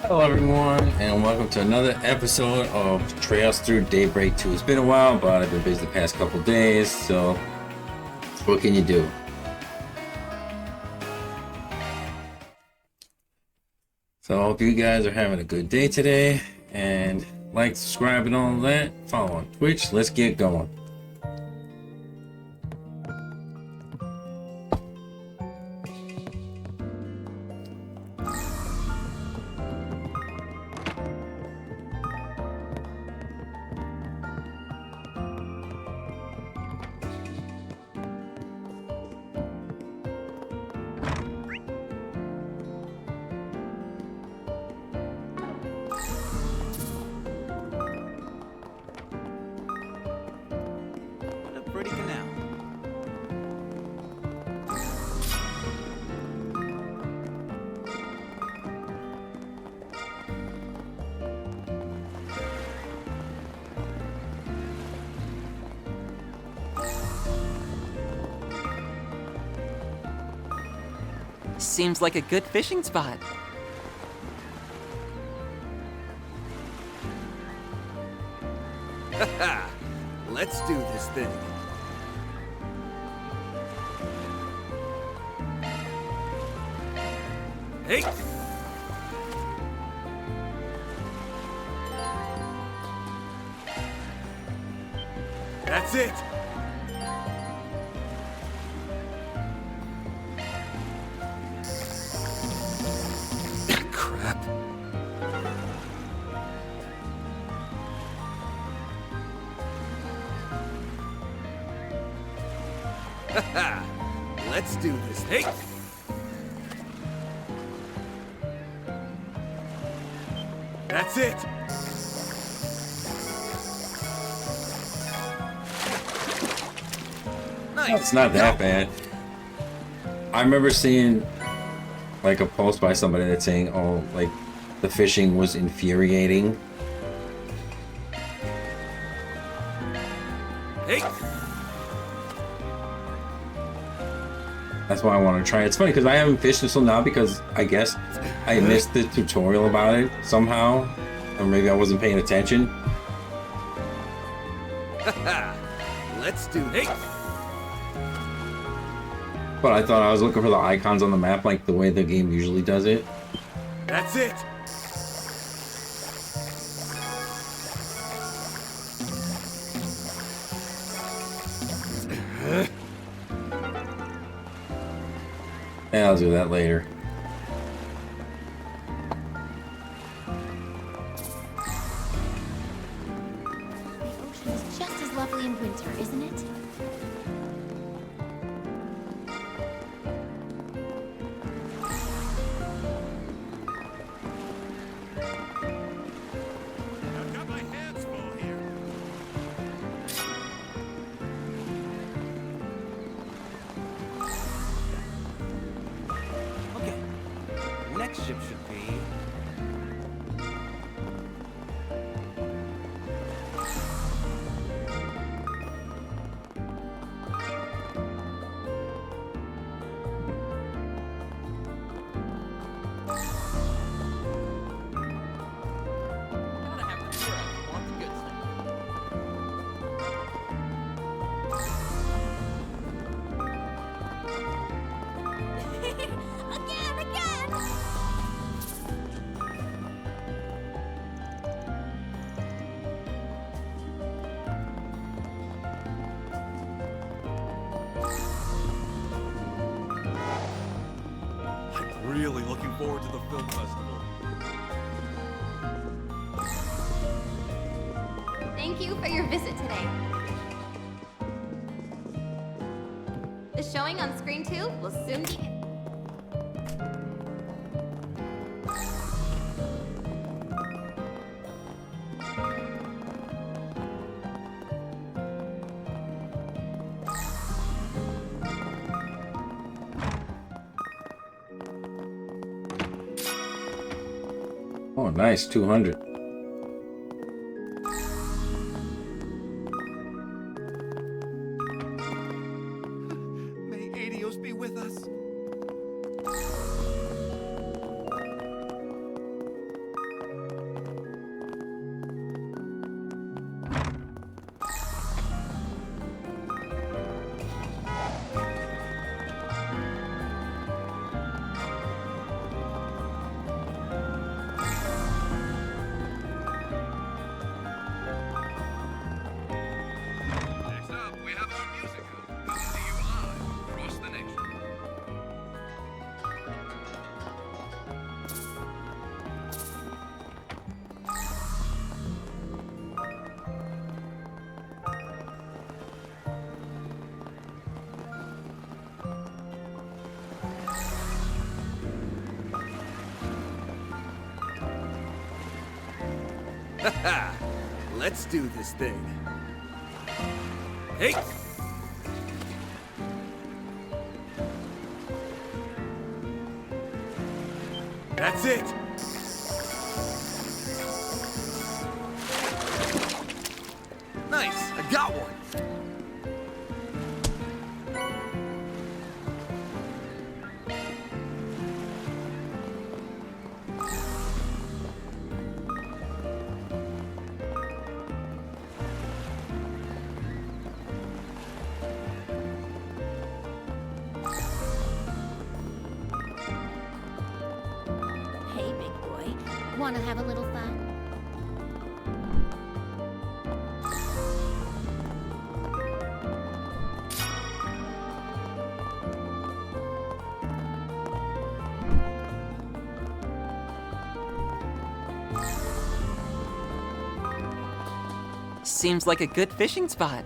Hello, everyone, and welcome to another episode of Trails Through Daybreak 2. It's been a while, but I've been busy the past couple days, so what can you do? So I hope you guys are having a good day today, and like, subscribe, and all that. Follow on Twitch. Let's get going. Seems like a good fishing spot. Haha! Let's do this thing. Hey! That's it! Crap. Haha! Let's do this. Hey! That's it! Nice! It's not that bad. I remember seeing like a post by somebody that's saying, oh, like the fishing was infuriating. Hey! That's why I want to try it. It's funny because I haven't fished until now because I guess I missed the tutorial about it somehow, or maybe I wasn't paying attention. Haha! Let's do this. Hey! But I thought I was looking for the icons on the map like the way the game usually does it. That's it! Yeah, I'll do that later. The ocean is just as lovely in winter, isn't it? I've got my hands full here. Okay. Next ship should be. Gotta have the beer if you want the good stuff. Again! I'm really looking forward to the film festival. Thank you for your visit today. The showing on screen 2 will soon begin. Oh, nice, 200. May Adios be with us. Let's do this thing. Hey! That's it! Nice, I got one! Hey, big boy. Wanna have a little fun? Seems like a good fishing spot.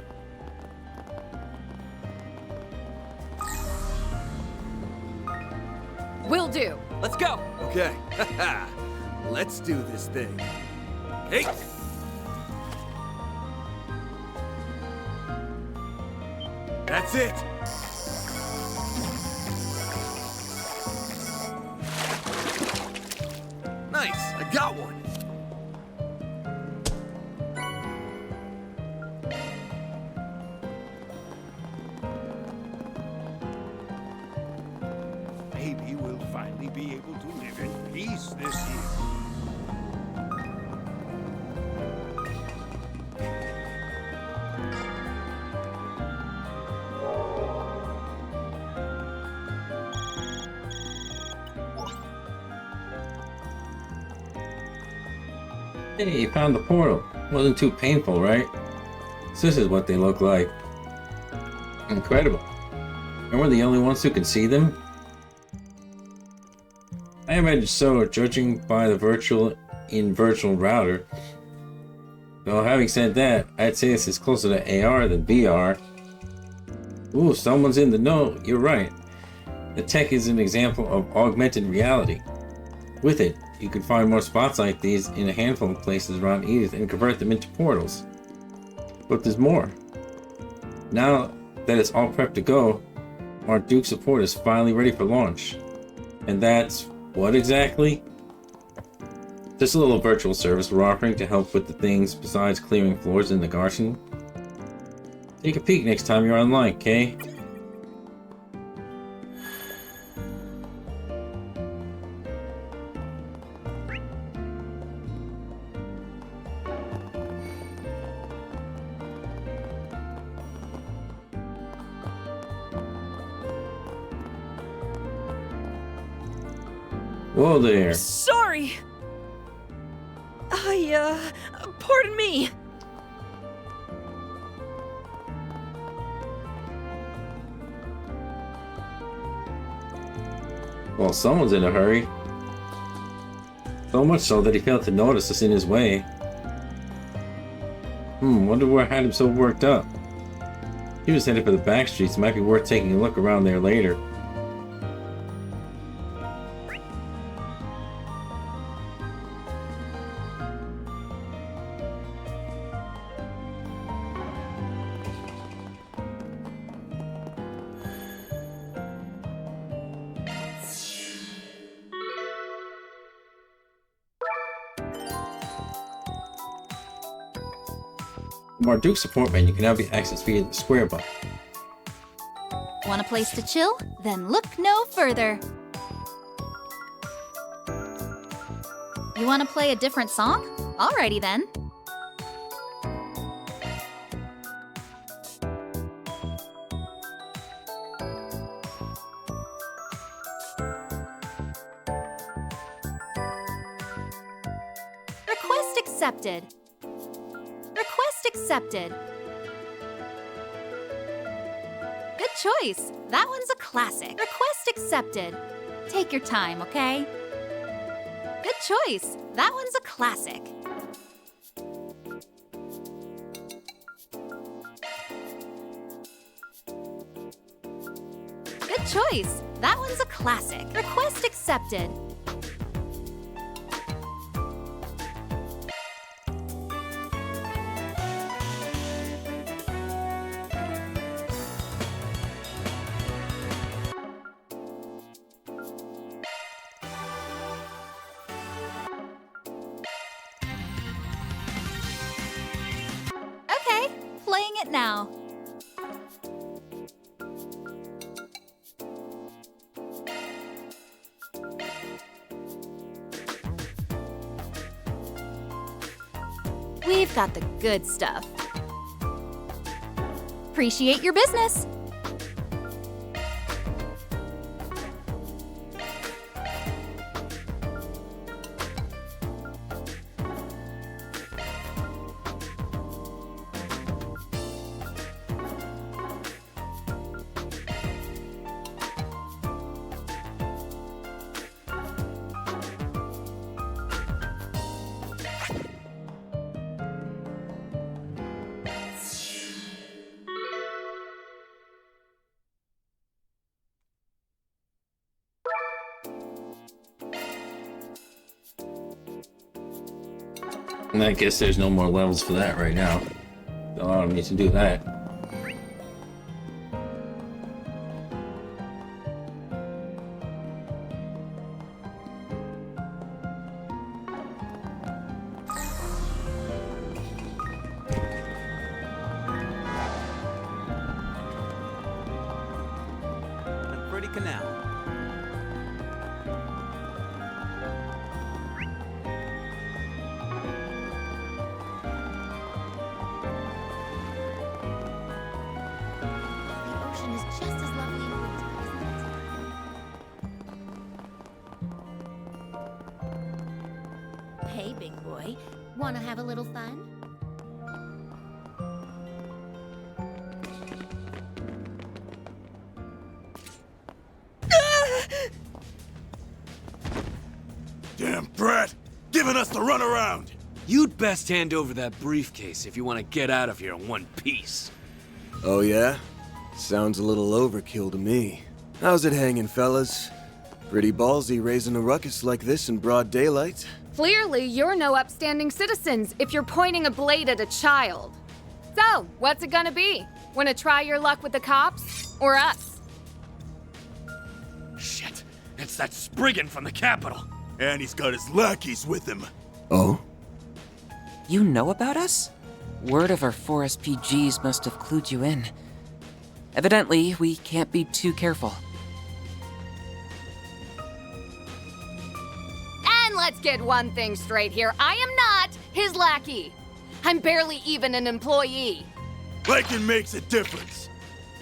Will do. Let's go. Okay, let's do this thing. Hey! That's it! Nice, I got one! Maybe we'll finally be able to live in peace this year. Hey, you found the portal. Wasn't too painful, right? So this is what they look like. Incredible. And we're the only ones who can see them? I imagine so, judging by the virtual router. Though having said that, I'd say this is closer to AR than VR. Ooh, someone's in the know. You're right. The tech is an example of augmented reality. With it, you can find more spots like these in a handful of places around Edith and convert them into portals. But there's more. Now that it's all prepped to go, our Duke support is finally ready for launch. And that's what exactly? Just a little virtual service we're offering to help with the things besides clearing floors in the Garson. Take a peek next time you're online, okay? Whoa there. Sorry. Pardon me. Well, someone's in a hurry. So much so that he failed to notice us in his way. Wonder what had him so worked up. He was headed for the back streets. Might be worth taking a look around there later. From our Duke support menu can now be accessed via the square button. Want a place to chill? Then look no further. You want to play a different song? Alrighty then. Request accepted. Request accepted. Good choice. That one's a classic. Request accepted. Take your time, okay? Good choice. That one's a classic. Good choice. That one's a classic. Request accepted. We've got the good stuff. Appreciate your business. And I guess there's no more levels for that right now. So I don't need to do that. A pretty canal. The ocean is just as lovely in winter, isn't it? Hey, big boy. Wanna have a little fun? Damn brat! Giving us the runaround! You'd best hand over that briefcase if you want to get out of here in one piece. Oh yeah? Sounds a little overkill to me. How's it hanging, fellas? Pretty ballsy raising a ruckus like this in broad daylight. Clearly, you're no upstanding citizens if you're pointing a blade at a child. So, what's it gonna be? Wanna try your luck with the cops? Or us? Shit, it's that Spriggan from the Capitol. And he's got his lackeys with him. Oh? You know about us? Word of our 4SPGs must have clued you in. Evidently, we can't be too careful. And let's get one thing straight here. I am not his lackey. I'm barely even an employee. Liking makes a difference.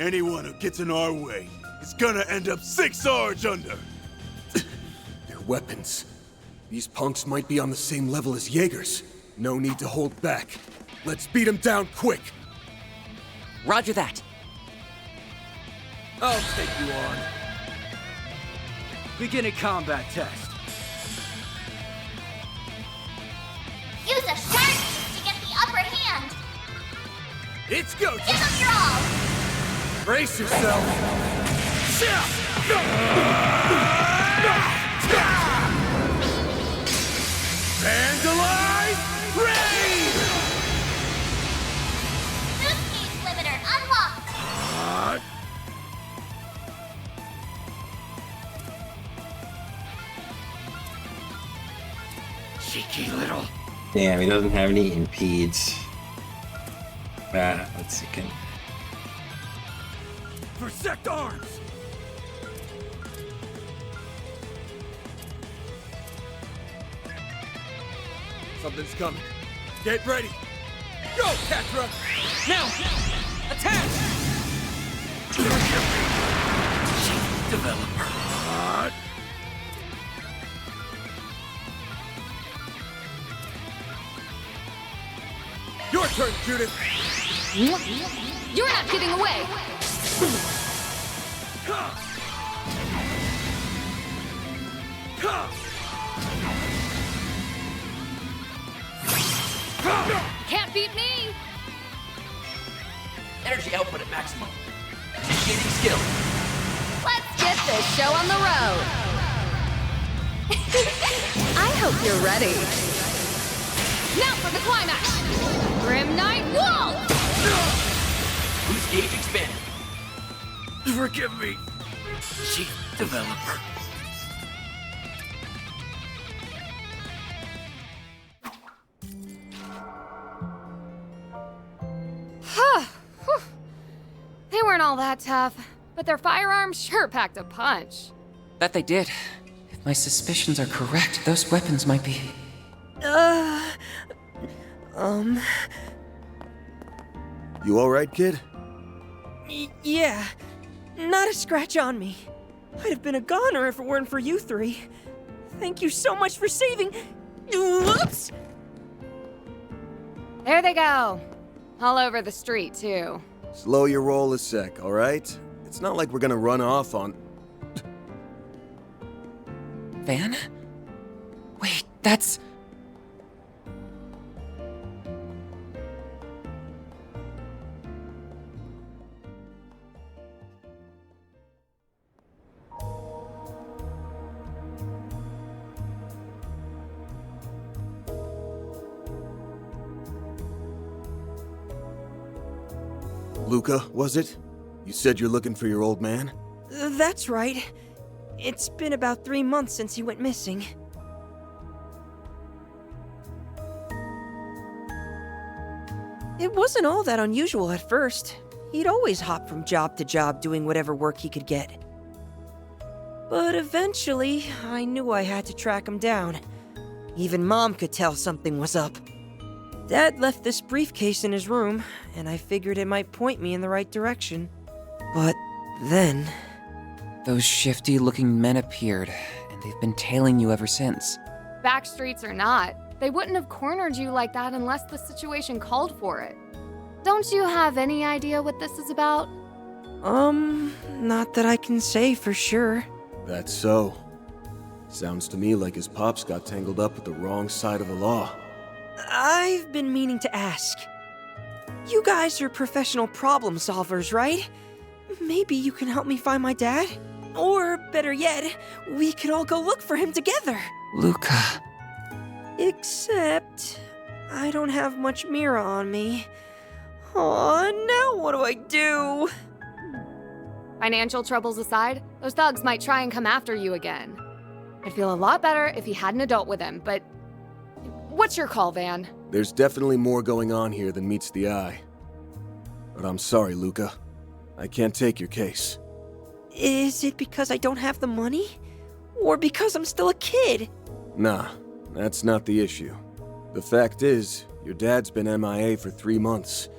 Anyone who gets in our way is gonna end up 6 Sarge under. Their weapons. These punks might be on the same level as Jaegers. No need to hold back. Let's beat them down quick. Roger that. I'll take you on. Beginning combat test. Use a shark to get the upper hand. It's go Give them your all. Brace yourself. Vandalize! Raid! New speed limiter unlocked. Cheeky little. Damn, he doesn't have any impedes. Let's see. Protect arms! Something's coming. Get ready. Go, Tetra! Now! Attack! Developer. Your turn, Judith. You're not getting away. Can't beat me. Energy output at maximum. Initiating skill. Let's get this show on the road. I hope you're ready. Now for the climax. Grim Knight Wall. Boost gauge expanded. Forgive me, Chief Developer. They weren't all that tough, but their firearms sure packed a punch. Bet they did. If my suspicions are correct, those weapons might be... You alright, kid? Yeah. Not a scratch on me. I'd have been a goner if it weren't for you three. Thank you so much for saving... Whoops! There they go. All over the street, too. Slow your roll a sec, alright? It's not like we're gonna run off on... Van? Wait, that's... Luca, was it? You said you're looking for your old man? That's right. It's been about 3 months since he went missing. It wasn't all that unusual at first. He'd always hop from job to job doing whatever work he could get. But eventually, I knew I had to track him down. Even Mom could tell something was up. Dad left this briefcase in his room, and I figured it might point me in the right direction. But then... Those shifty-looking men appeared, and they've been tailing you ever since. Backstreets or not, they wouldn't have cornered you like that unless the situation called for it. Don't you have any idea what this is about? Not that I can say for sure. That's so. Sounds to me like his pops got tangled up with the wrong side of the law. I've been meaning to ask. You guys are professional problem solvers, right? Maybe you can help me find my dad? Or, better yet, we could all go look for him together. Luca. Except, I don't have much Mira on me. Aw, now what do I do? Financial troubles aside, those thugs might try and come after you again. I'd feel a lot better if he had an adult with him, but... What's your call, Van? There's definitely more going on here than meets the eye. But I'm sorry, Luca. I can't take your case. Is it because I don't have the money? Or because I'm still a kid? Nah, that's not the issue. The fact is, your dad's been MIA for 3 months.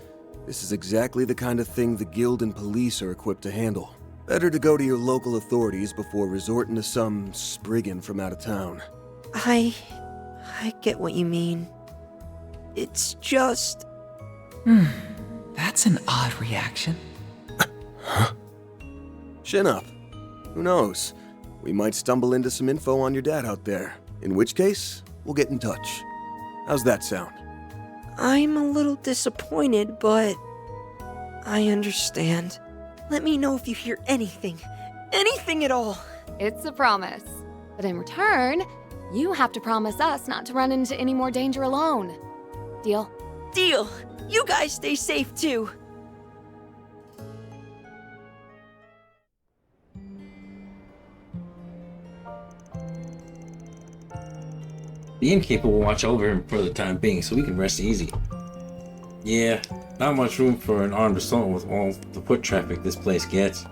This is exactly the kind of thing the guild and police are equipped to handle. Better to go to your local authorities before resorting to some spriggan from out of town. I get what you mean. It's just... That's an odd reaction. Chin up. Who knows? We might stumble into some info on your dad out there. In which case, we'll get in touch. How's that sound? I'm a little disappointed, but... I understand. Let me know if you hear anything. Anything at all. It's a promise. But in return, you have to promise us not to run into any more danger alone. Deal? Deal! You guys stay safe, too. The innkeeper will watch over him for the time being, so we can rest easy. Yeah, not much room for an armed assault with all the foot traffic this place gets.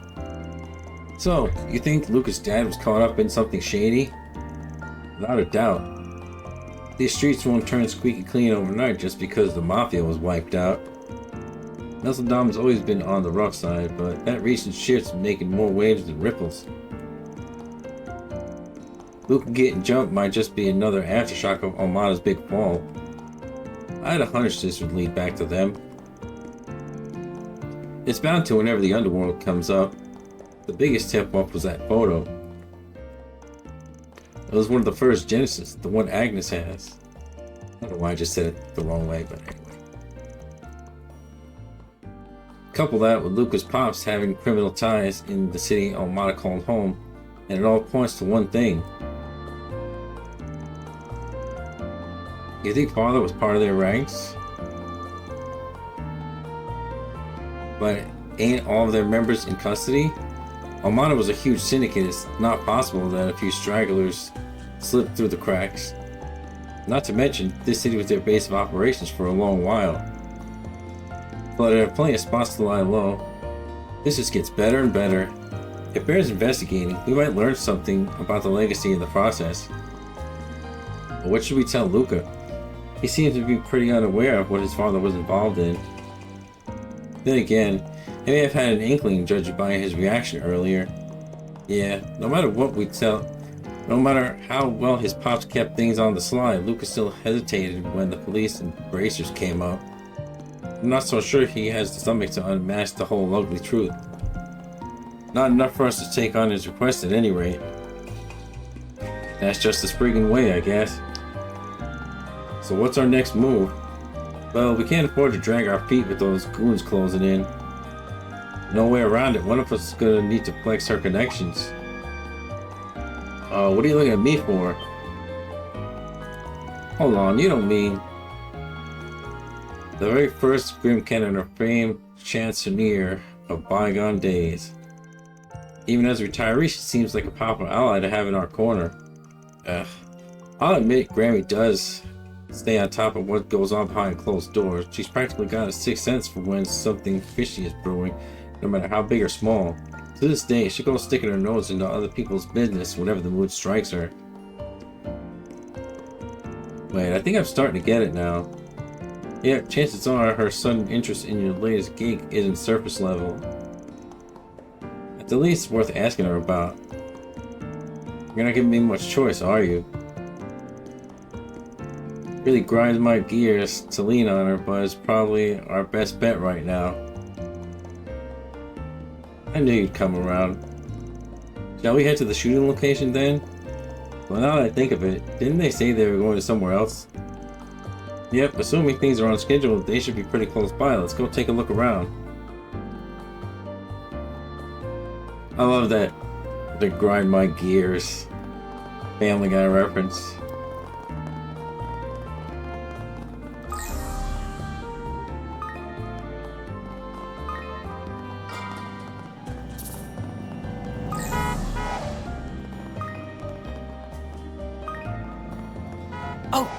So, you think Luca's dad was caught up in something shady? Without a doubt. These streets won't turn squeaky clean overnight just because the Mafia was wiped out. Nelsendom's always been on the rough side, but that recent shift's making more waves than ripples. Luca getting jumped might just be another aftershock of Almada's big fall. I had a hunch this would lead back to them. It's bound to whenever the underworld comes up. The biggest tip-off was that photo. It was one of the first Genesis, the one Agnes has. I don't know why I just said it the wrong way, but anyway. Couple that with Luca's pops having criminal ties in the city Almada called home, and it all points to one thing. You think father was part of their ranks? But ain't all of their members in custody? Almada was a huge syndicate. It's not possible that a few stragglers slipped through the cracks. Not to mention, this city was their base of operations for a long while. But there are plenty of spots to lie low. This just gets better and better. It bears investigating. We might learn something about the legacy in the process. But what should we tell Luca? He seems to be pretty unaware of what his father was involved in. Then again, he may have had an inkling judging by his reaction earlier. Yeah, no matter what we tell, no matter how well his pops kept things on the slide, Lucas still hesitated when the police and bracers came up. I'm not so sure he has the stomach to unmask the whole ugly truth. Not enough for us to take on his request at any rate. That's just the Spriggan way, I guess. So what's our next move? Well, we can't afford to drag our feet with those goons closing in. No way around it. One of us is gonna need to flex our connections. What are you looking at me for? Hold on, you don't mean... The very first Grim Cannoner, famed chancellor of bygone days. Even as a retiree, she seems like a powerful ally to have in our corner. I'll admit Grammy does stay on top of what goes on behind closed doors. She's practically got a sixth sense for when something fishy is brewing, no matter how big or small. To this day, she goes sticking her nose into other people's business whenever the mood strikes her. Wait, I think I'm starting to get it now. Yeah, chances are her sudden interest in your latest gig isn't surface level. At the least, worth asking her about. You're not giving me much choice, are you? Really grinds my gears to lean on her, but it's probably our best bet right now. I knew you'd come around. Shall we head to the shooting location then? Well, now that I think of it, didn't they say they were going to somewhere else? Yep, assuming things are on schedule, they should be pretty close by. Let's go take a look around. I love that. The grind my gears. Family Guy reference. Oh!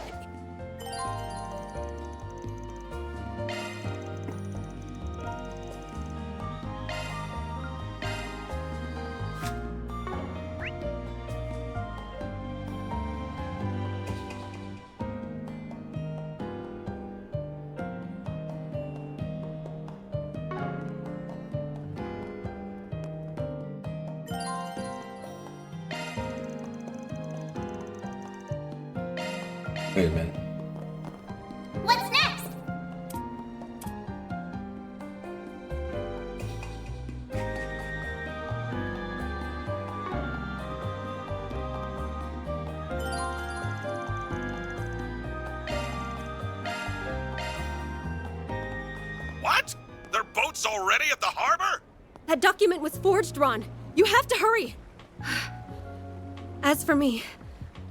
Wait a minute. What's next? What? Their boat's already at the harbor? That document was forged, Ron. You have to hurry. As for me,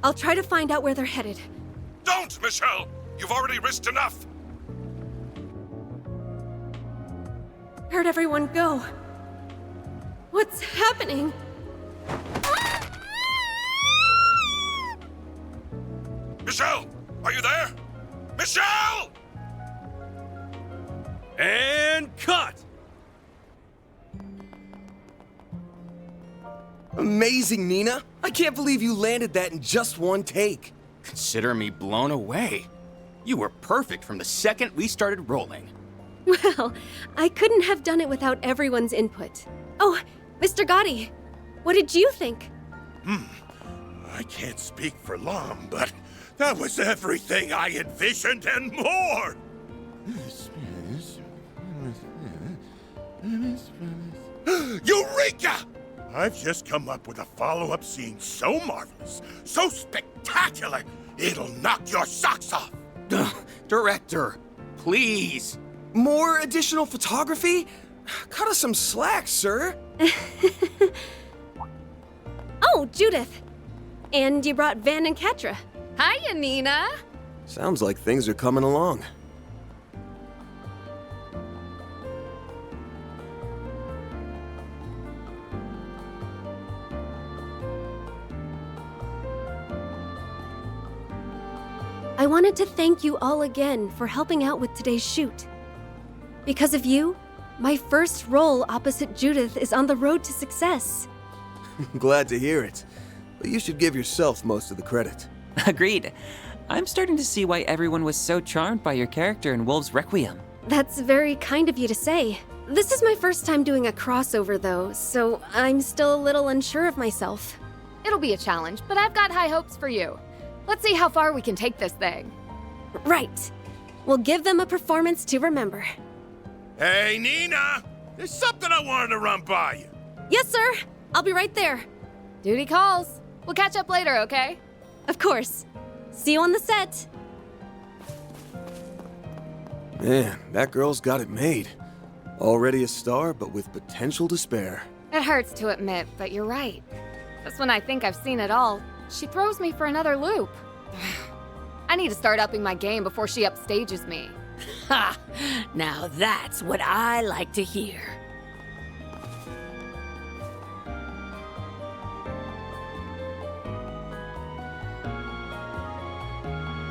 I'll try to find out where they're headed. Don't, Michelle! You've already risked enough! Where'd everyone go? What's happening? Michelle! Are you there? Michelle! And cut! Amazing, Nina! I can't believe you landed that in just one take. Consider me blown away. You were perfect from the second we started rolling. Well, I couldn't have done it without everyone's input. Oh, Mr. Gotti, what did you think? I can't speak for long, but that was everything I envisioned and more! Eureka! I've just come up with a follow-up scene so marvelous, so spectacular, it'll knock your socks off! Director, please. More additional photography? Cut us some slack, sir. Oh, Judith. And you brought Van and Katra. Hiya, Nina. Sounds like things are coming along. I wanted to thank you all again for helping out with today's shoot. Because of you, my first role opposite Judith is on the road to success. Glad to hear it. But you should give yourself most of the credit. Agreed. I'm starting to see why everyone was so charmed by your character in Wolves Requiem. That's very kind of you to say. This is my first time doing a crossover, though, so I'm still a little unsure of myself. It'll be a challenge, but I've got high hopes for you. Let's see how far we can take this thing. Right. We'll give them a performance to remember. Hey, Nina! There's something I wanted to run by you. Yes, sir. I'll be right there. Duty calls. We'll catch up later, okay? Of course. See you on the set. Man, that girl's got it made. Already a star, but with potential to spare. It hurts to admit, but you're right. Just when I think I've seen it all, she throws me for another loop. I need to start upping my game before she upstages me. Ha! Now that's what I like to hear.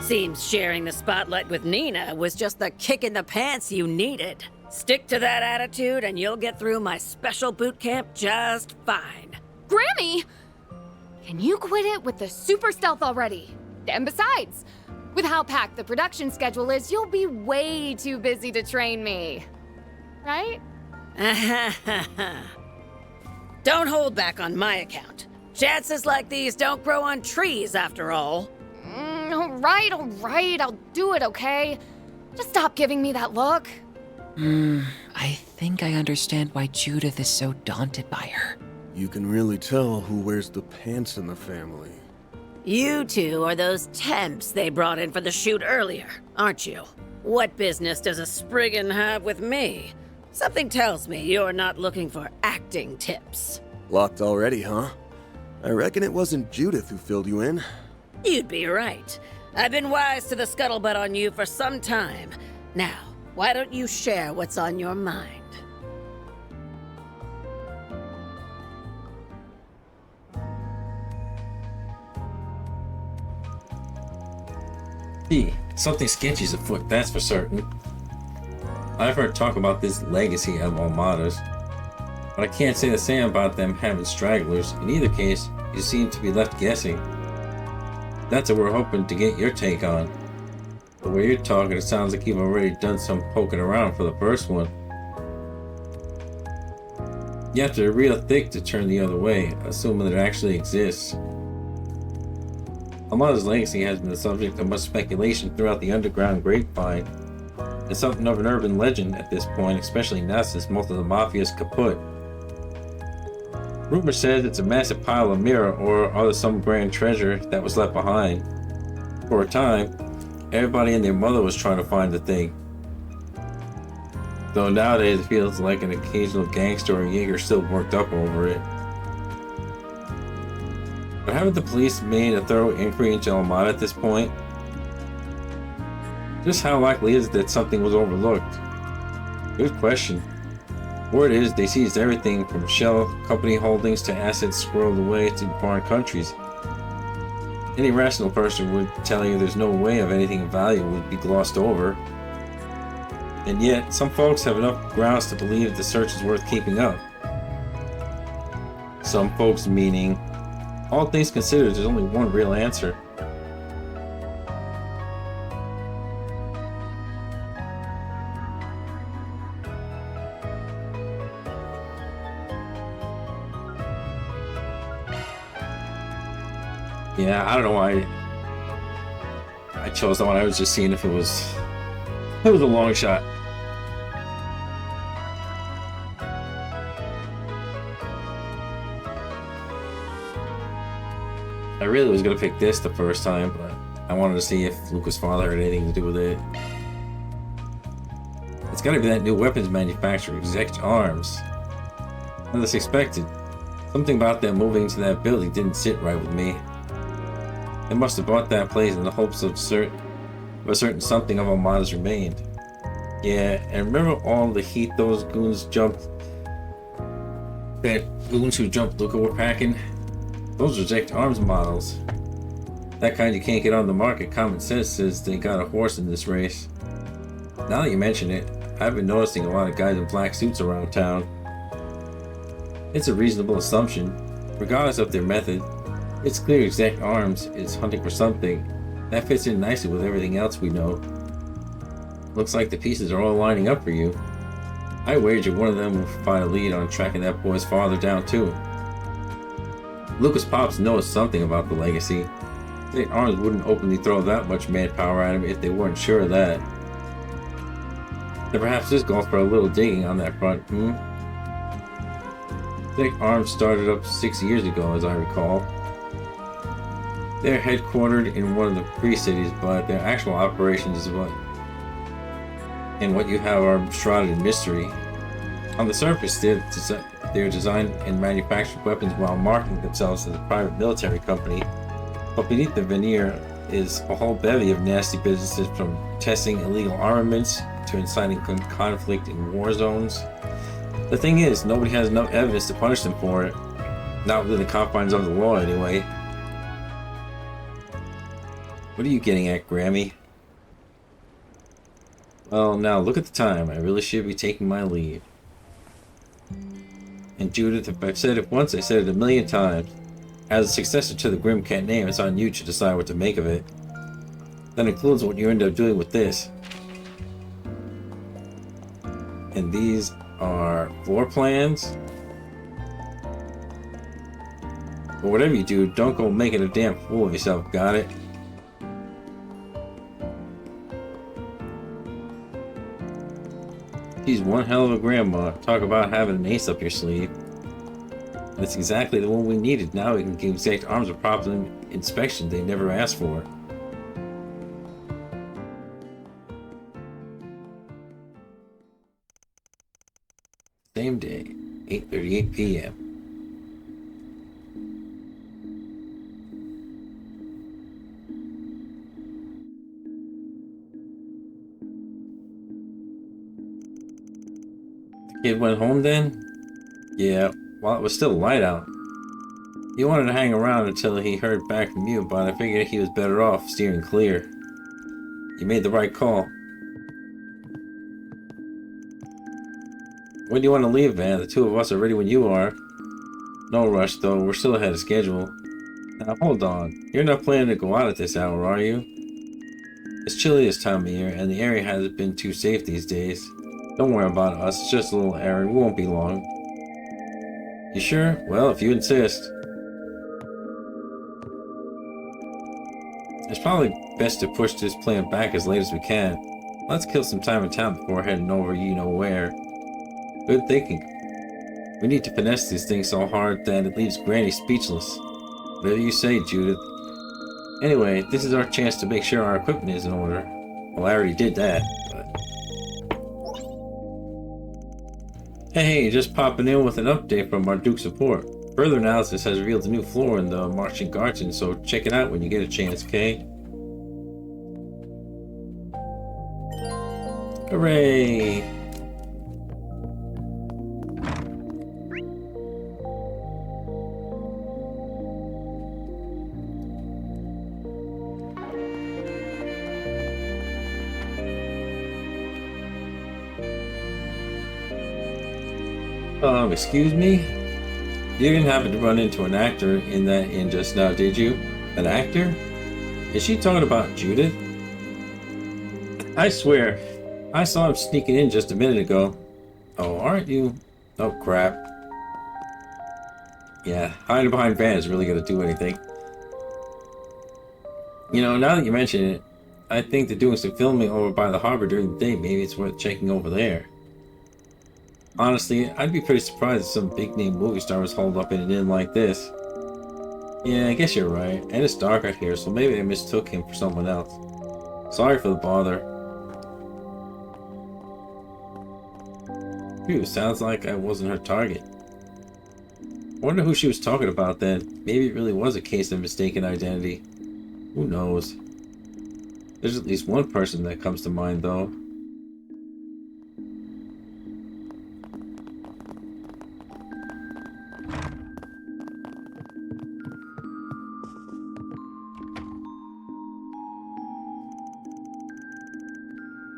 Seems sharing the spotlight with Nina was just the kick in the pants you needed. Stick to that attitude and you'll get through my special boot camp just fine. Grammy! Can you quit it with the super stealth already? And besides, with how packed the production schedule is, you'll be way too busy to train me. Right? Don't hold back on my account. Chances like these don't grow on trees, after all. All right, I'll do it, okay? Just stop giving me that look. I think I understand why Judith is so daunted by her. You can really tell who wears the pants in the family. You two are those temps they brought in for the shoot earlier, aren't you? What business does a Spriggan have with me? Something tells me you're not looking for acting tips. Locked already, huh? I reckon it wasn't Judith who filled you in. You'd be right. I've been wise to the scuttlebutt on you for some time. Now, why don't you share what's on your mind? Gee, something sketchy's afoot, that's for certain. I've heard talk about this legacy of Armadas, but I can't say the same about them having stragglers. In either case, you seem to be left guessing. That's what we're hoping to get your take on. The way you're talking, it sounds like you've already done some poking around for the first one. You have to be real thick to turn the other way, assuming that it actually exists. Armada's legacy has been the subject of much speculation throughout the underground grapevine. It's something of an urban legend at this point, especially now since most of the mafia's kaput. Rumor says it's a massive pile of mirror or other some grand treasure that was left behind. For a time, everybody and their mother was trying to find the thing. Though nowadays it feels like an occasional gangster or Jaeger still worked up over it. But haven't the police made a thorough inquiry into Armada at this point? Just how likely is it that something was overlooked? Good question. Word is they seized everything from shell company holdings to assets squirreled away to foreign countries. Any rational person would tell you there's no way of anything of value would be glossed over. And yet, some folks have enough grounds to believe the search is worth keeping up. Some folks meaning, all things considered, there's only one real answer. Yeah, I don't know why I chose that one. I was just seeing if it was a long shot. I really was gonna pick this the first time, but I wanted to see if Luca's father had anything to do with it. It's gotta be that new weapons manufacturer, Exec Arms. As expected, something about them moving into that building didn't sit right with me. They must have bought that place in the hopes of a certain something of Armada's remained. Yeah, and remember all the heat those goons who jumped Luca were packing? Those reject arms models. That kind you can't get on the market. Common sense says they got a horse in this race. Now that you mention it, I've been noticing a lot of guys in black suits around town. It's a reasonable assumption, regardless of their method. It's clear Exact Arms is hunting for something. That fits in nicely with everything else we know. Looks like the pieces are all lining up for you. I wager one of them will find a lead on tracking that boy's father down too. Lucas Pops knows something about the legacy. St. Arms wouldn't openly throw that much manpower at him if they weren't sure of that. Then perhaps this calls for a little digging on that front, St. Arms started up 6 years ago, as I recall. They're headquartered in one of the free cities, but their actual operations is what you have are shrouded in mystery. On the surface, they're designed and manufactured weapons while marketing themselves as a private military company. But beneath the veneer is a whole bevy of nasty businesses, from testing illegal armaments to inciting conflict in war zones. The thing is, nobody has enough evidence to punish them for it. Not within the confines of the law, anyway. What are you getting at, Grammy? Well, now look at the time. I really should be taking my leave. And Judith, if I've said it once, I said it a million times. As a successor to the Grim Cat name, it's on you to decide what to make of it. That includes what you end up doing with this. And these are floor plans. But whatever you do, don't go making a damn fool of yourself, got it? She's one hell of a grandma. Talk about having an ace up your sleeve. That's exactly the one we needed. Now we can give Exact Arms a proper inspection they never asked for. Same day, 8:38 p.m. The kid went home then? Yeah, while it was still light out. He wanted to hang around until he heard back from you, but I figured he was better off steering clear. You made the right call. When do you want to leave, Van? The two of us are ready when you are. No rush, though. We're still ahead of schedule. Now, hold on. You're not planning to go out at this hour, are you? It's chilly this time of year, and the area hasn't been too safe these days. Don't worry about us. It's just a little errand. We won't be long. You sure? Well, if you insist. It's probably best to push this plan back as late as we can. Let's kill some time in town before heading over you-know-where. Good thinking. We need to finesse these things so hard that it leaves Granny speechless. Whatever you say, Judith. Anyway, this is our chance to make sure our equipment is in order. Well, I already did that, but... Hey, just popping in with an update from our Duke support. Further analysis has revealed a new floor in the Martian Garden, so check it out when you get a chance, okay? Hooray! Excuse me? You didn't happen to run into an actor in that inn just now, did you? An actor? Is she talking about Judith? I swear, I saw him sneaking in just a minute ago. Oh, aren't you? Oh, crap. Yeah, hiding behind Van is really gonna do anything. You know, now that you mention it, I think they're doing some filming over by the harbor during the day. Maybe it's worth checking over there. Honestly, I'd be pretty surprised if some big-name movie star was holed up in an inn like this. Yeah, I guess you're right. And it's dark out here, so maybe I mistook him for someone else. Sorry for the bother. Phew, sounds like I wasn't her target. Wonder who she was talking about then. Maybe it really was a case of mistaken identity. Who knows? There's at least one person that comes to mind, though.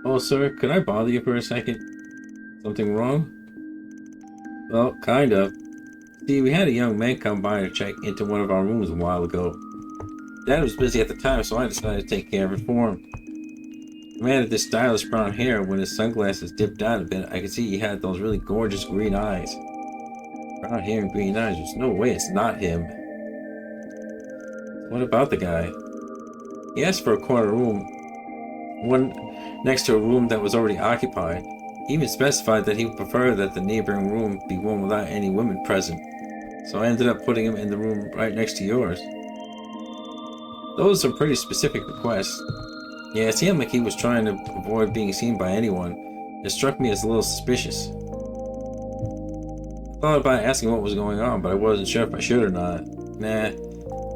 Oh, sir, could I bother you for a second? Something wrong? Well, kind of. See, we had a young man come by to check into one of our rooms a while ago. Dad was busy at the time, so I decided to take care of it for him. The man had this stylish brown hair. When his sunglasses dipped down a bit, I could see he had those really gorgeous green eyes. Brown hair and green eyes, there's no way it's not him. What about the guy? He asked for a corner room, one next to a room that was already occupied. He even specified that he would prefer that the neighboring room be one without any women present. So I ended up putting him in the room right next to yours. Those are pretty specific requests. Yeah, it seemed like he was trying to avoid being seen by anyone. It struck me as a little suspicious. I thought about asking what was going on, but I wasn't sure if I should or not. Nah,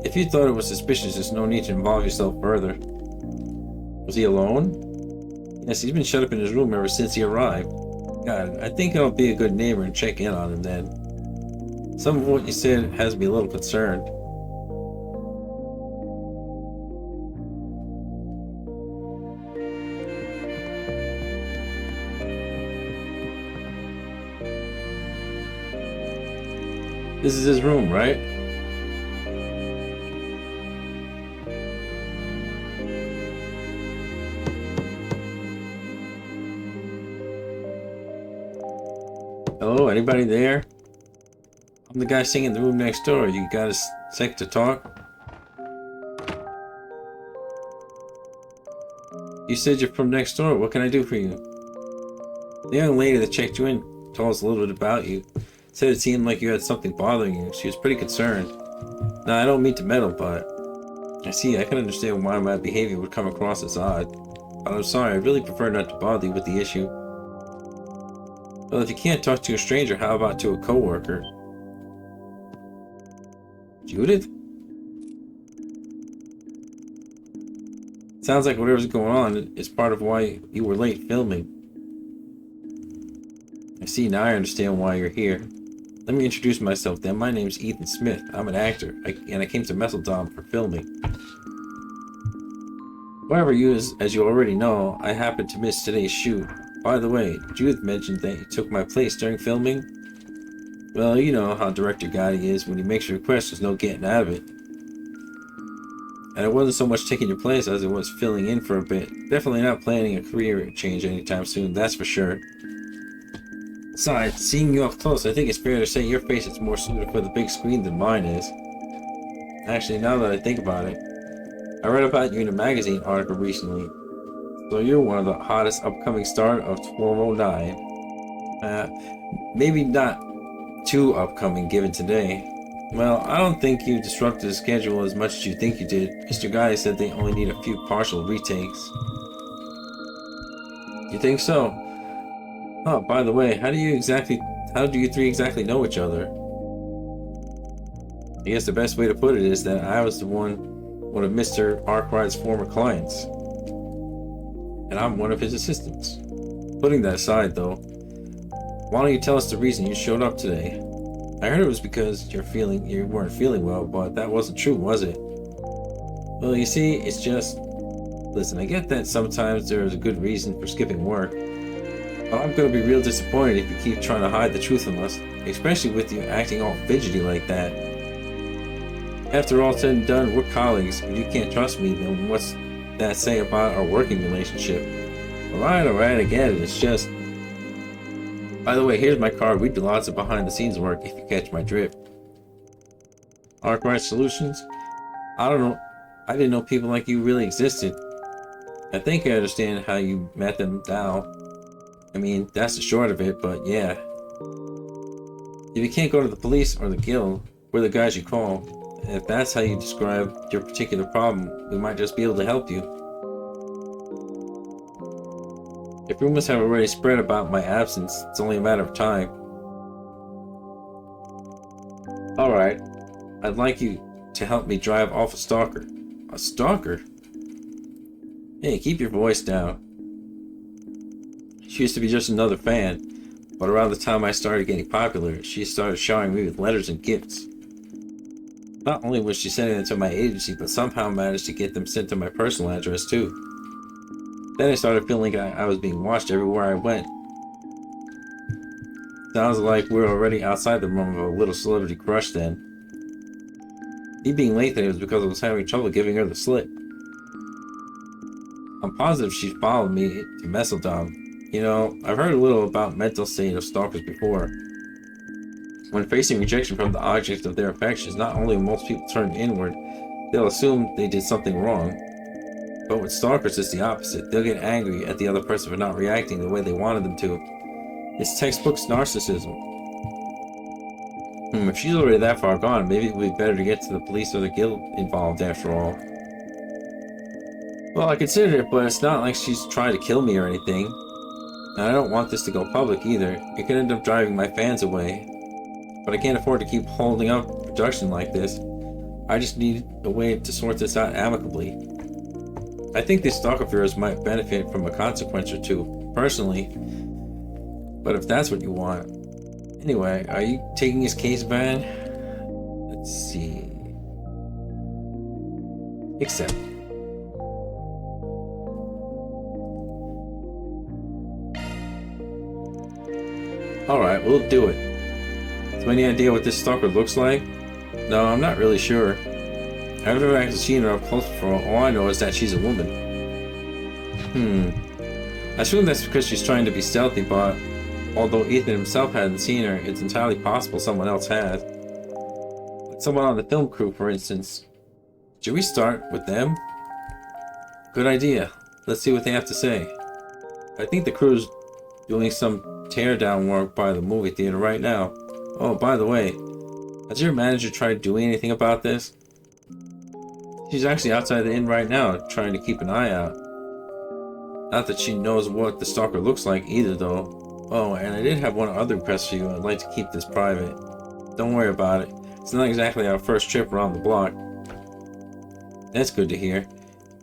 if you thought it was suspicious, there's no need to involve yourself further. Was he alone? Yes, he's been shut up in his room ever since he arrived. God, I think I'll be a good neighbor and check in on him then. Some of what you said has me a little concerned. This is his room, right? Hello, anybody there? I'm the guy singing in the room next door. You got a sec to talk? You said you're from next door. What can I do for you? The young lady that checked you in told us a little bit about you. Said it seemed like you had something bothering you. She was pretty concerned. Now, I don't mean to meddle, but I can understand why my behavior would come across as odd. But I'm sorry, I really prefer not to bother you with the issue. Well, if you can't talk to a stranger, how about to a coworker? Judith? Sounds like whatever's going on is part of why you were late filming. I see, now I understand why you're here. Let me introduce myself then. My name's Ethan Smith. I'm an actor, and I came to Messeldom for filming. However, as you already know, I happened to miss today's shoot. By the way, Judith mentioned that you took my place during filming. Well, you know how Director Gotti is. When he makes a request, there's no getting out of it. And it wasn't so much taking your place as it was filling in for a bit. Definitely not planning a career change anytime soon, that's for sure. Besides, seeing you up close, I think it's fair to say your face is more suited for the big screen than mine is. Actually, now that I think about it, I read about you in a magazine article recently. So you're one of the hottest upcoming stars of 1209. Maybe not too upcoming given today. Well, I don't think you disrupted the schedule as much as you think you did. Mr. Gotti said they only need a few partial retakes. You think so? Oh, by the way, how do you three exactly know each other? I guess the best way to put it is that I was one of Mr. Arkwright's former clients. And I'm one of his assistants. Putting that aside, though, why don't you tell us the reason you showed up today? I heard it was because you weren't feeling well, but that wasn't true, was it? Well, you see, it's just... Listen, I get that sometimes there is a good reason for skipping work. But I'm gonna be real disappointed if you keep trying to hide the truth from us, especially with you acting all fidgety like that. After all said and done, we're colleagues. If you can't trust me, then what's that say about our working relationship? Alright, I get it. It's just... By the way, here's my card. We do lots of behind-the-scenes work, if you catch my drift. Arkwright Solutions? I don't know. I didn't know people like you really existed. I think I understand how you met them now. I mean, that's the short of it, but yeah. If you can't go to the police or the guild, we're the guys you call. And if that's how you describe your particular problem, we might just be able to help you. If rumors have already spread about my absence, it's only a matter of time. Alright, I'd like you to help me drive off a stalker. A stalker? Hey, keep your voice down. She used to be just another fan, but around the time I started getting popular, she started showering me with letters and gifts. Not only was she sending them to my agency, but somehow managed to get them sent to my personal address too. Then I started feeling like I was being watched everywhere I went. Sounds like we're already outside the realm of a little celebrity crush then. Me being late today was because I was having trouble giving her the slip. I'm positive she followed me to Messeldom. You know, I've heard a little about mental state of stalkers before. When facing rejection from the object of their affections, not only will most people turn inward, they'll assume they did something wrong. But with stalkers, it's the opposite. They'll get angry at the other person for not reacting the way they wanted them to. It's textbook narcissism. If she's already that far gone, maybe it would be better to get to the police or the guild involved after all. Well, I considered it, but it's not like she's trying to kill me or anything. And I don't want this to go public either. It could end up driving my fans away. But I can't afford to keep holding up production like this. I just need a way to sort this out amicably. I think these stalker viewers might benefit from a consequence or two, personally. But if that's what you want. Anyway, are you taking his case, Van? Let's see. Accept. Alright, we'll do it. So any idea what this stalker looks like? No, I'm not really sure. I've never actually seen her up close before. All I know is that she's a woman. I assume that's because she's trying to be stealthy, but although Ethan himself hadn't seen her, it's entirely possible someone else had. Like someone on the film crew, for instance. Should we start with them? Good idea. Let's see what they have to say. I think the crew's doing some teardown work by the movie theater right now. Oh, by the way, has your manager tried doing anything about this? She's actually outside the inn right now, trying to keep an eye out. Not that she knows what the stalker looks like either, though. Oh, and I did have one other request for you. I'd like to keep this private. Don't worry about it. It's not exactly our first trip around the block. That's good to hear.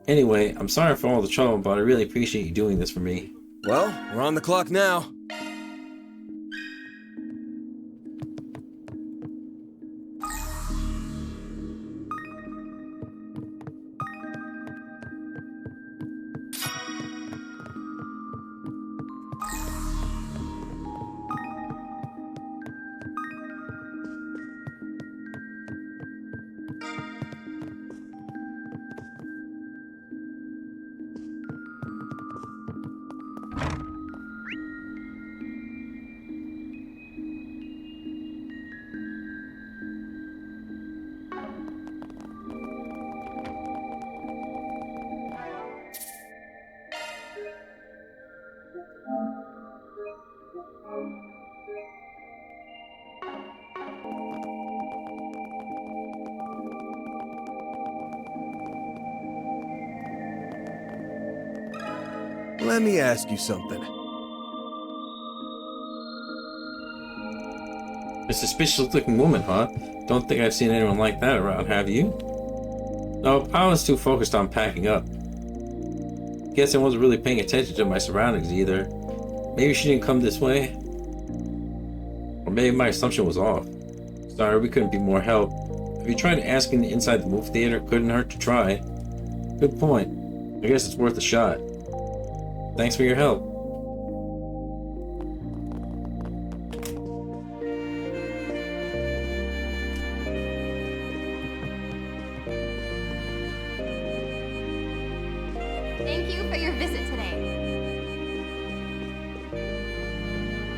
Anyway, I'm sorry for all the trouble, but I really appreciate you doing this for me. Well, we're on the clock now. Let me ask you something. A suspicious looking woman, huh? Don't think I've seen anyone like that around, have you? No, I was too focused on packing up. Guess I wasn't really paying attention to my surroundings either. Maybe she didn't come this way? Or maybe my assumption was off. Sorry, we couldn't be more help. Have you tried asking inside the movie theater? Couldn't hurt to try. Good point. I guess it's worth a shot. Thanks for your help. Thank you for your visit today.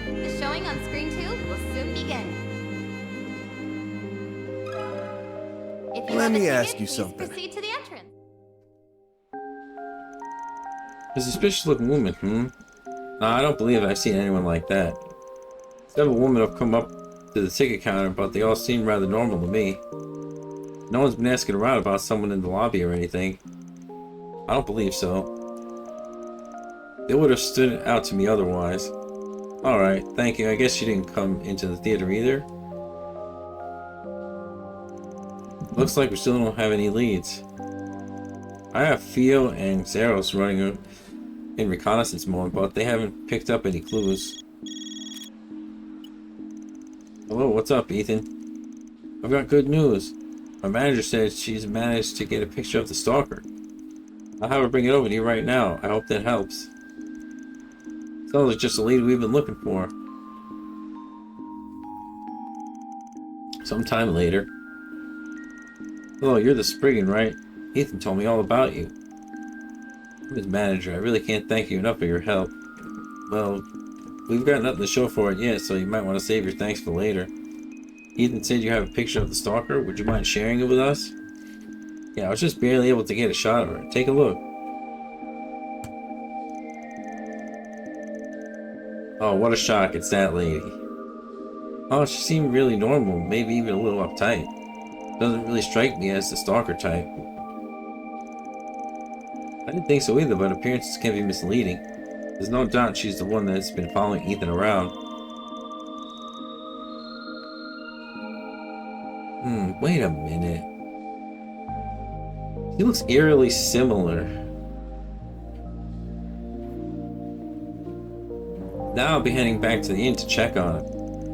The showing on screen 2 will soon begin. If you Let have a me ticket, ask you please something. proceed to the entrance. A suspicious looking woman, Nah, I don't believe I've seen anyone like that. Several women have come up to the ticket counter, but they all seem rather normal to me. No one's been asking around about someone in the lobby or anything. I don't believe so. They would have stood out to me otherwise. Alright, thank you. I guess she didn't come into the theater either. Looks like we still don't have any leads. I have Theo and Zeros running in reconnaissance mode, but they haven't picked up any clues. Hello, what's up, Ethan? I've got good news. My manager said she's managed to get a picture of the stalker. I'll have her bring it over to you right now. I hope that helps. Sounds like just the lead we've been looking for. Sometime later. Hello, you're the Spriggan, right? Ethan told me all about you. I'm his manager. I really can't thank you enough for your help. Well, we've got nothing to show for it yet, so you might want to save your thanks for later. Ethan said you have a picture of the stalker. Would you mind sharing it with us? Yeah, I was just barely able to get a shot of her. Take a look. Oh, what a shock. It's that lady. Oh, she seemed really normal, maybe even a little uptight. Doesn't really strike me as the stalker type. I didn't think so either, but appearances can be misleading. There's no doubt she's the one that's been following Ethan around. Wait a minute. He looks eerily similar. Now I'll be heading back to the inn to check on him.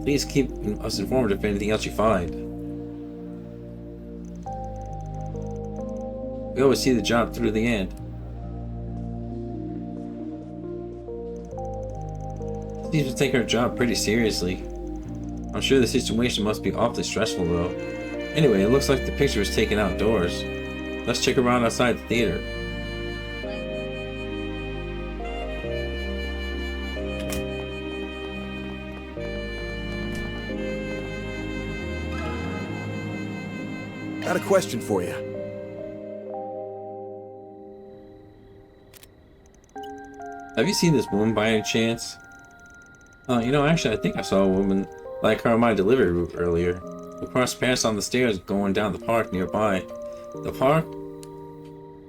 Please keep us informed if anything else you find. We always see the job through to the end. She seems to take her job pretty seriously. I'm sure the situation must be awfully stressful though. Anyway, it looks like the picture was taken outdoors. Let's check around outside the theater. Got a question for you. Have you seen this woman by any chance? You know, actually, I think I saw a woman like her on my delivery route earlier. We crossed paths on the stairs going down the park nearby. The park?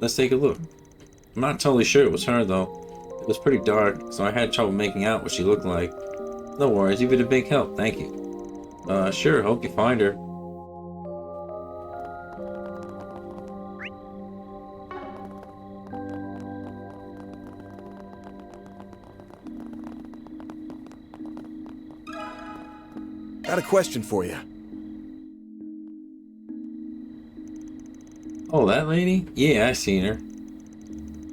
Let's take a look. I'm not totally sure it was her, though. It was pretty dark, so I had trouble making out what she looked like. No worries, you've been a big help, thank you. Sure, hope you find her. Got a question for you. Oh, that lady? Yeah, I seen her.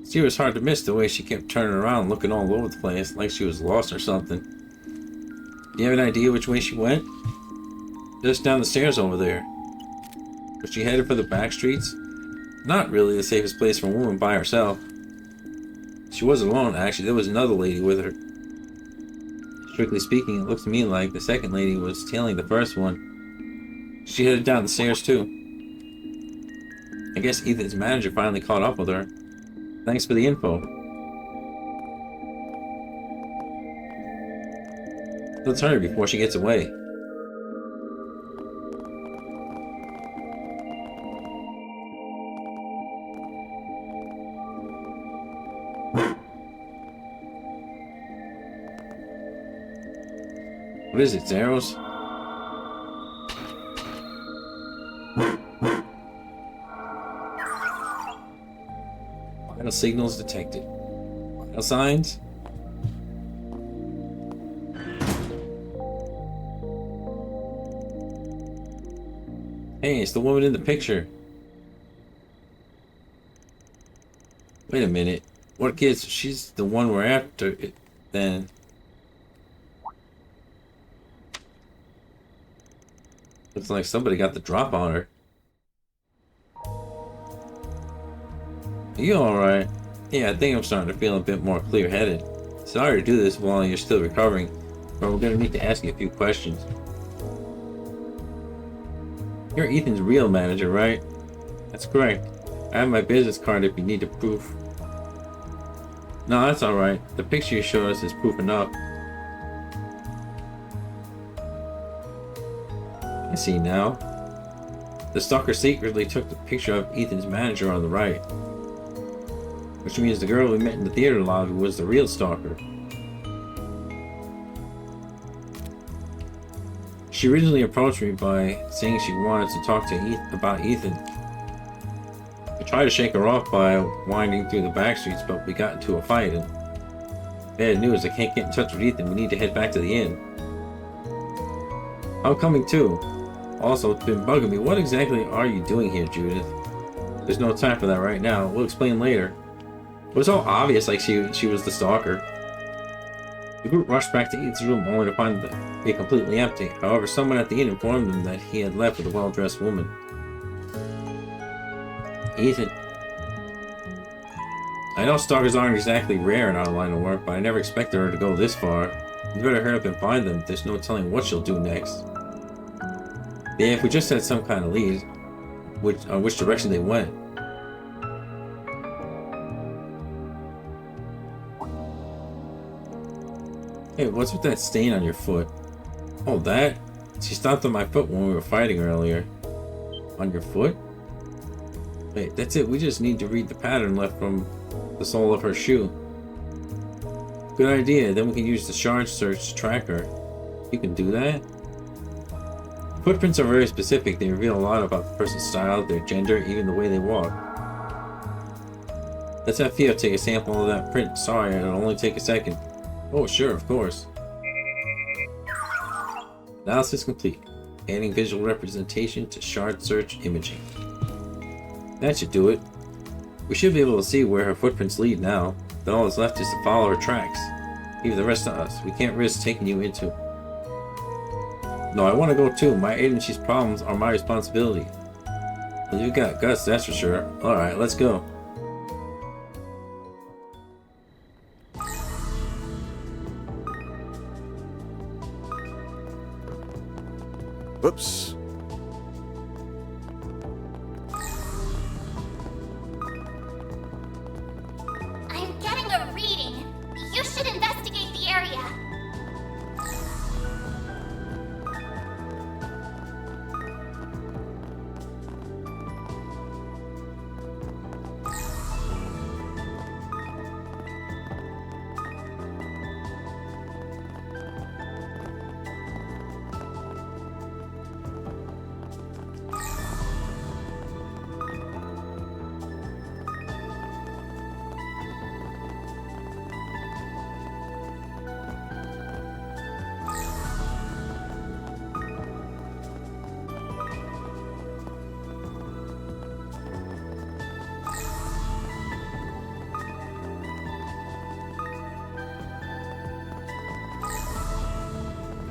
She was hard to miss the way she kept turning around looking all over the place like she was lost or something. Do you have an idea which way she went? Just down the stairs over there. Was she headed for the back streets? Not really the safest place for a woman by herself. She wasn't alone, actually. There was another lady with her. Strictly speaking, it looks to me like the second lady was tailing the first one. She headed down the stairs too. I guess Ethan's manager finally caught up with her. Thanks for the info. Let's hurry before she gets away. What is it, arrows? Vital signals detected. Vital signs? Hey, it's the woman in the picture. Wait a minute. What kids? She's the one we're after, then. Looks like somebody got the drop on her. Are you alright? Yeah, I think I'm starting to feel a bit more clear-headed. Sorry to do this while you're still recovering, but we're gonna need to ask you a few questions. You're Ethan's real manager, right? That's correct. I have my business card if you need the proof. No, that's alright. The picture you showed us is proof enough. I see now. The stalker secretly took the picture of Ethan's manager on the right. Which means the girl we met in the theater lobby was the real stalker. She originally approached me by saying she wanted to talk to about Ethan. I tried to shake her off by winding through the back streets, but we got into a fight and... Bad news, I can't get in touch with Ethan. We need to head back to the inn. I'm coming too. Also, it's been bugging me. What exactly are you doing here, Judith? There's no time for that right now. We'll explain later. It was all obvious like she was the stalker. The group rushed back to Ethan's room only to find it completely empty. However, someone at the inn informed them that he had left with a well-dressed woman. Ethan. I know stalkers aren't exactly rare in our line of work, but I never expected her to go this far. You better hurry up and find them. There's no telling what she'll do next. Yeah, if we just had some kind of lead, on which direction they went. Hey, what's with that stain on your foot? Oh, that? She stomped on my foot when we were fighting earlier. On your foot? Wait, that's it. We just need to read the pattern left from the sole of her shoe. Good idea. Then we can use the shard search to track her. You can do that? Footprints are very specific. They reveal a lot about the person's style, their gender, even the way they walk. Let's have Theo take a sample of that print. Sorry, it'll only take a second. Oh, sure, of course. Analysis complete. Adding visual representation to shard search imaging. That should do it. We should be able to see where her footprints lead now. Then all that's left is to follow her tracks. Leave the rest to us. We can't risk taking you into... No, I want to go too. My agency's problems are my responsibility. Well, you got guts, that's for sure. Alright, let's go. Whoops. I'm getting a reading. You should investigate the area.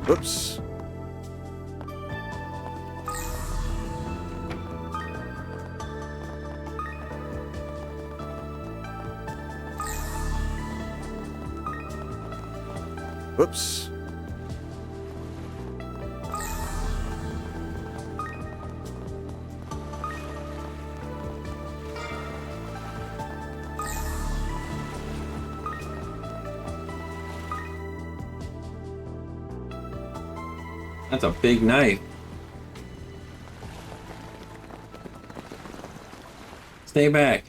Whoops. Whoops. That's a big knife. Stay back.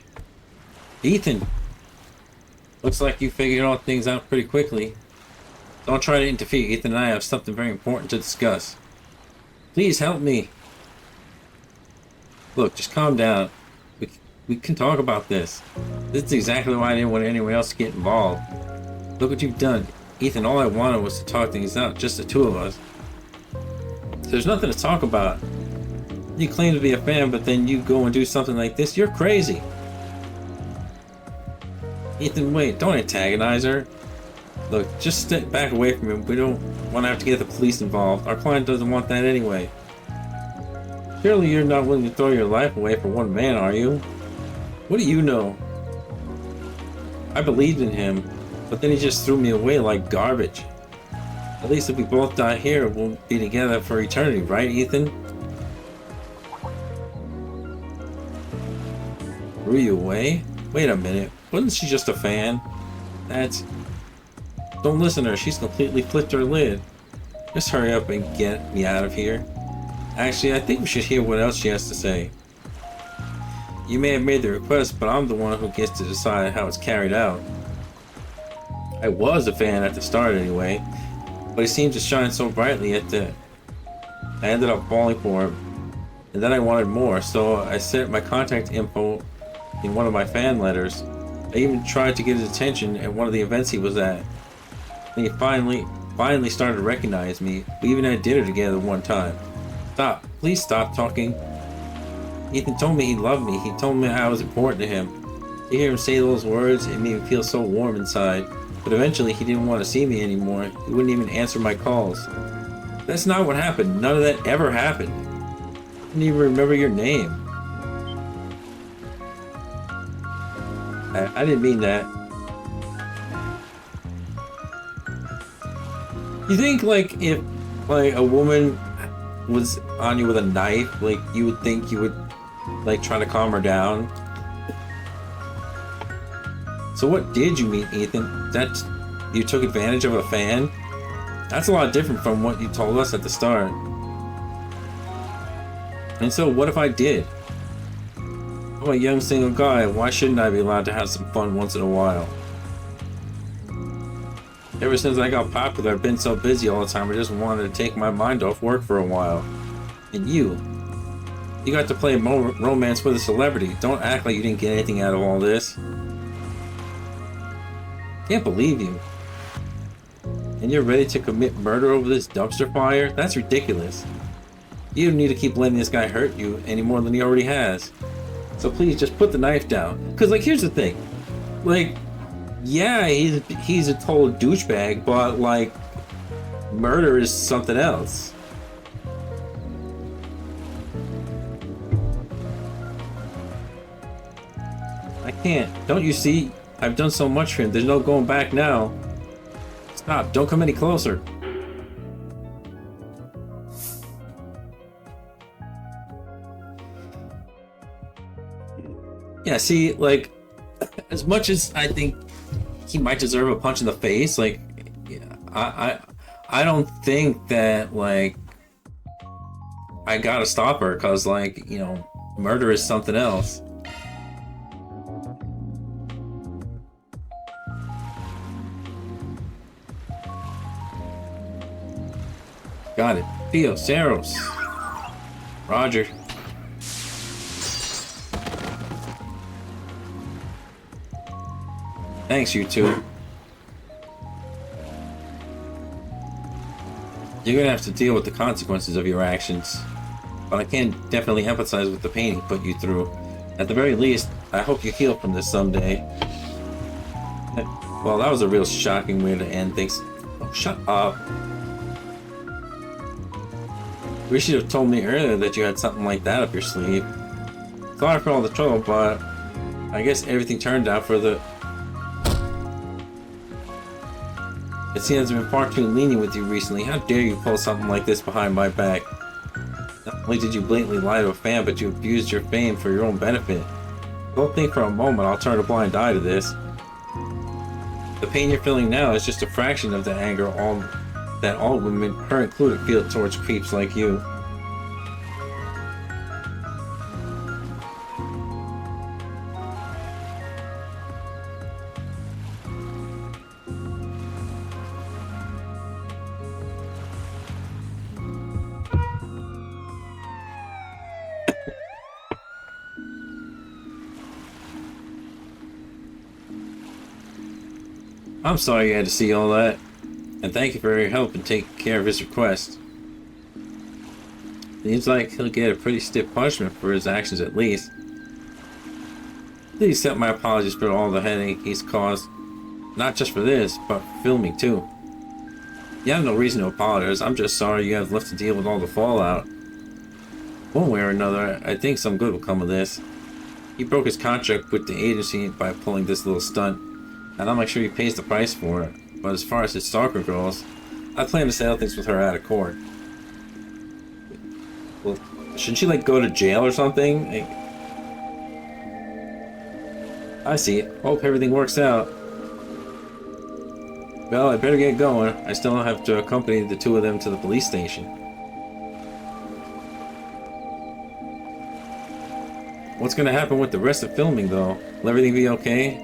Ethan. Looks like you figured all things out pretty quickly. Don't try to interfere. Ethan and I have something very important to discuss. Please help me. Look, just calm down. We can talk about this. This is exactly why I didn't want anyone else to get involved. Look what you've done. Ethan, all I wanted was to talk things out, just the two of us. There's nothing to talk about. You claim to be a fan, but then you go and do something like this. You're crazy. Ethan, wait. Don't antagonize her. Look, just step back away from him. We don't want to have to get the police involved. Our client doesn't want that anyway. Surely you're not willing to throw your life away for one man, are you? What do you know? I believed in him, but then he just threw me away like garbage. At least if we both die here, we'll be together for eternity, right, Ethan? Threw you away? Wait a minute. Wasn't she just a fan? Don't listen to her. She's completely flipped her lid. Just hurry up and get me out of here. Actually, I think we should hear what else she has to say. You may have made the request, but I'm the one who gets to decide how it's carried out. I was a fan at the start anyway. But he seemed to shine so brightly at the... I ended up falling for him. And then I wanted more, so I sent my contact info in one of my fan letters. I even tried to get his attention at one of the events he was at. And he finally started to recognize me. We even had dinner together one time. Stop. Please stop talking. Ethan told me he loved me. He told me I was important to him. To hear him say those words, it made me feel so warm inside. but eventually he didn't want to see me anymore. He wouldn't even answer my calls. That's not what happened. None of that ever happened. I didn't even remember your name. I didn't mean that. You think, like, if, like, a woman was on you with a knife, like, you would think you would, like, try to calm her down? So what did you mean, Ethan? That you took advantage of a fan? That's a lot different from what you told us at the start. And so what if I did? I'm a young single guy. Why shouldn't I be allowed to have some fun once in a while? Ever since I got popular, I've been so busy all the time, I just wanted to take my mind off work for a while. And you got to play romance with a celebrity. Don't act like you didn't get anything out of all this. Can't believe you. And you're ready to commit murder over this dumpster fire? That's ridiculous. You don't need to keep letting this guy hurt you any more than he already has. So please just put the knife down. Cause like here's the thing. Like, yeah, he's a total douchebag, but like murder is something else. I can't. Don't you see? I've done so much for him. There's no going back now. Stop. Don't come any closer. Yeah, see, like, as much as I think he might deserve a punch in the face, like, yeah, I don't think that, like, I gotta stop her, cause, like, you know, murder is something else. Got it. Theo, Saros. Roger. Thanks, you two. You're gonna have to deal with the consequences of your actions. But I can definitely empathize with the pain he put you through. At the very least, I hope you heal from this someday. Well, that was a real shocking way to end things. Oh, shut up. Wish you'd have told me earlier that you had something like that up your sleeve. Sorry for all the trouble, but I guess everything turned out for the... It seems I've been far too lenient with you recently. How dare you pull something like this behind my back? Not only did you blatantly lie to a fan, but you abused your fame for your own benefit. Don't think for a moment I'll turn a blind eye to this. The pain you're feeling now is just a fraction of the anger that all women, her included, feel towards creeps like you. I'm sorry you had to see all that, and thank you for your help in taking care of his request. Seems like he'll get a pretty stiff punishment for his actions at least. Please accept my apologies for all the headache he's caused. Not just for this, but for filming too. You have no reason to apologize. I'm just sorry you have left to deal with all the fallout. One way or another, I think some good will come of this. He broke his contract with the agency by pulling this little stunt, and I'm not sure he pays the price for it. But as far as his stalker goes, I plan to settle things with her out of court. Well, shouldn't she, like, go to jail or something? Like, I see. Hope everything works out. Well, I better get going. I still have to accompany the two of them to the police station. What's gonna happen with the rest of filming, though? Will everything be okay?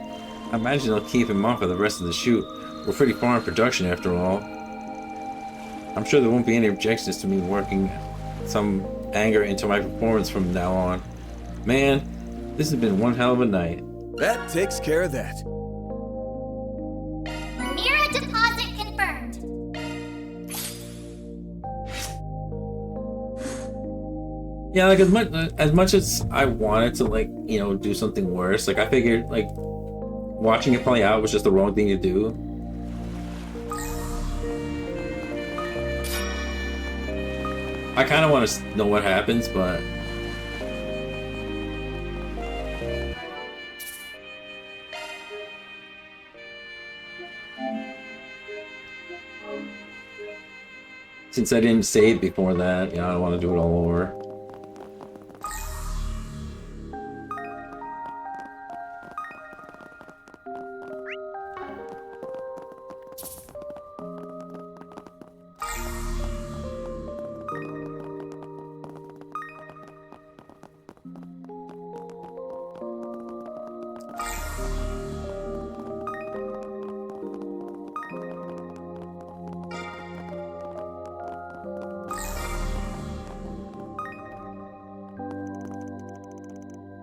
I imagine they'll keep him on for the rest of the shoot. We're pretty far in production, after all. I'm sure there won't be any objections to me working some anger into my performance from now on. Man, this has been one hell of a night. That takes care of that. Mira deposit confirmed. Yeah, like as much as I wanted to, like, you know, do something worse, like I figured like watching it play out was just the wrong thing to do. I kind of want to know what happens, but since I didn't save before that, I don't want to do it all over.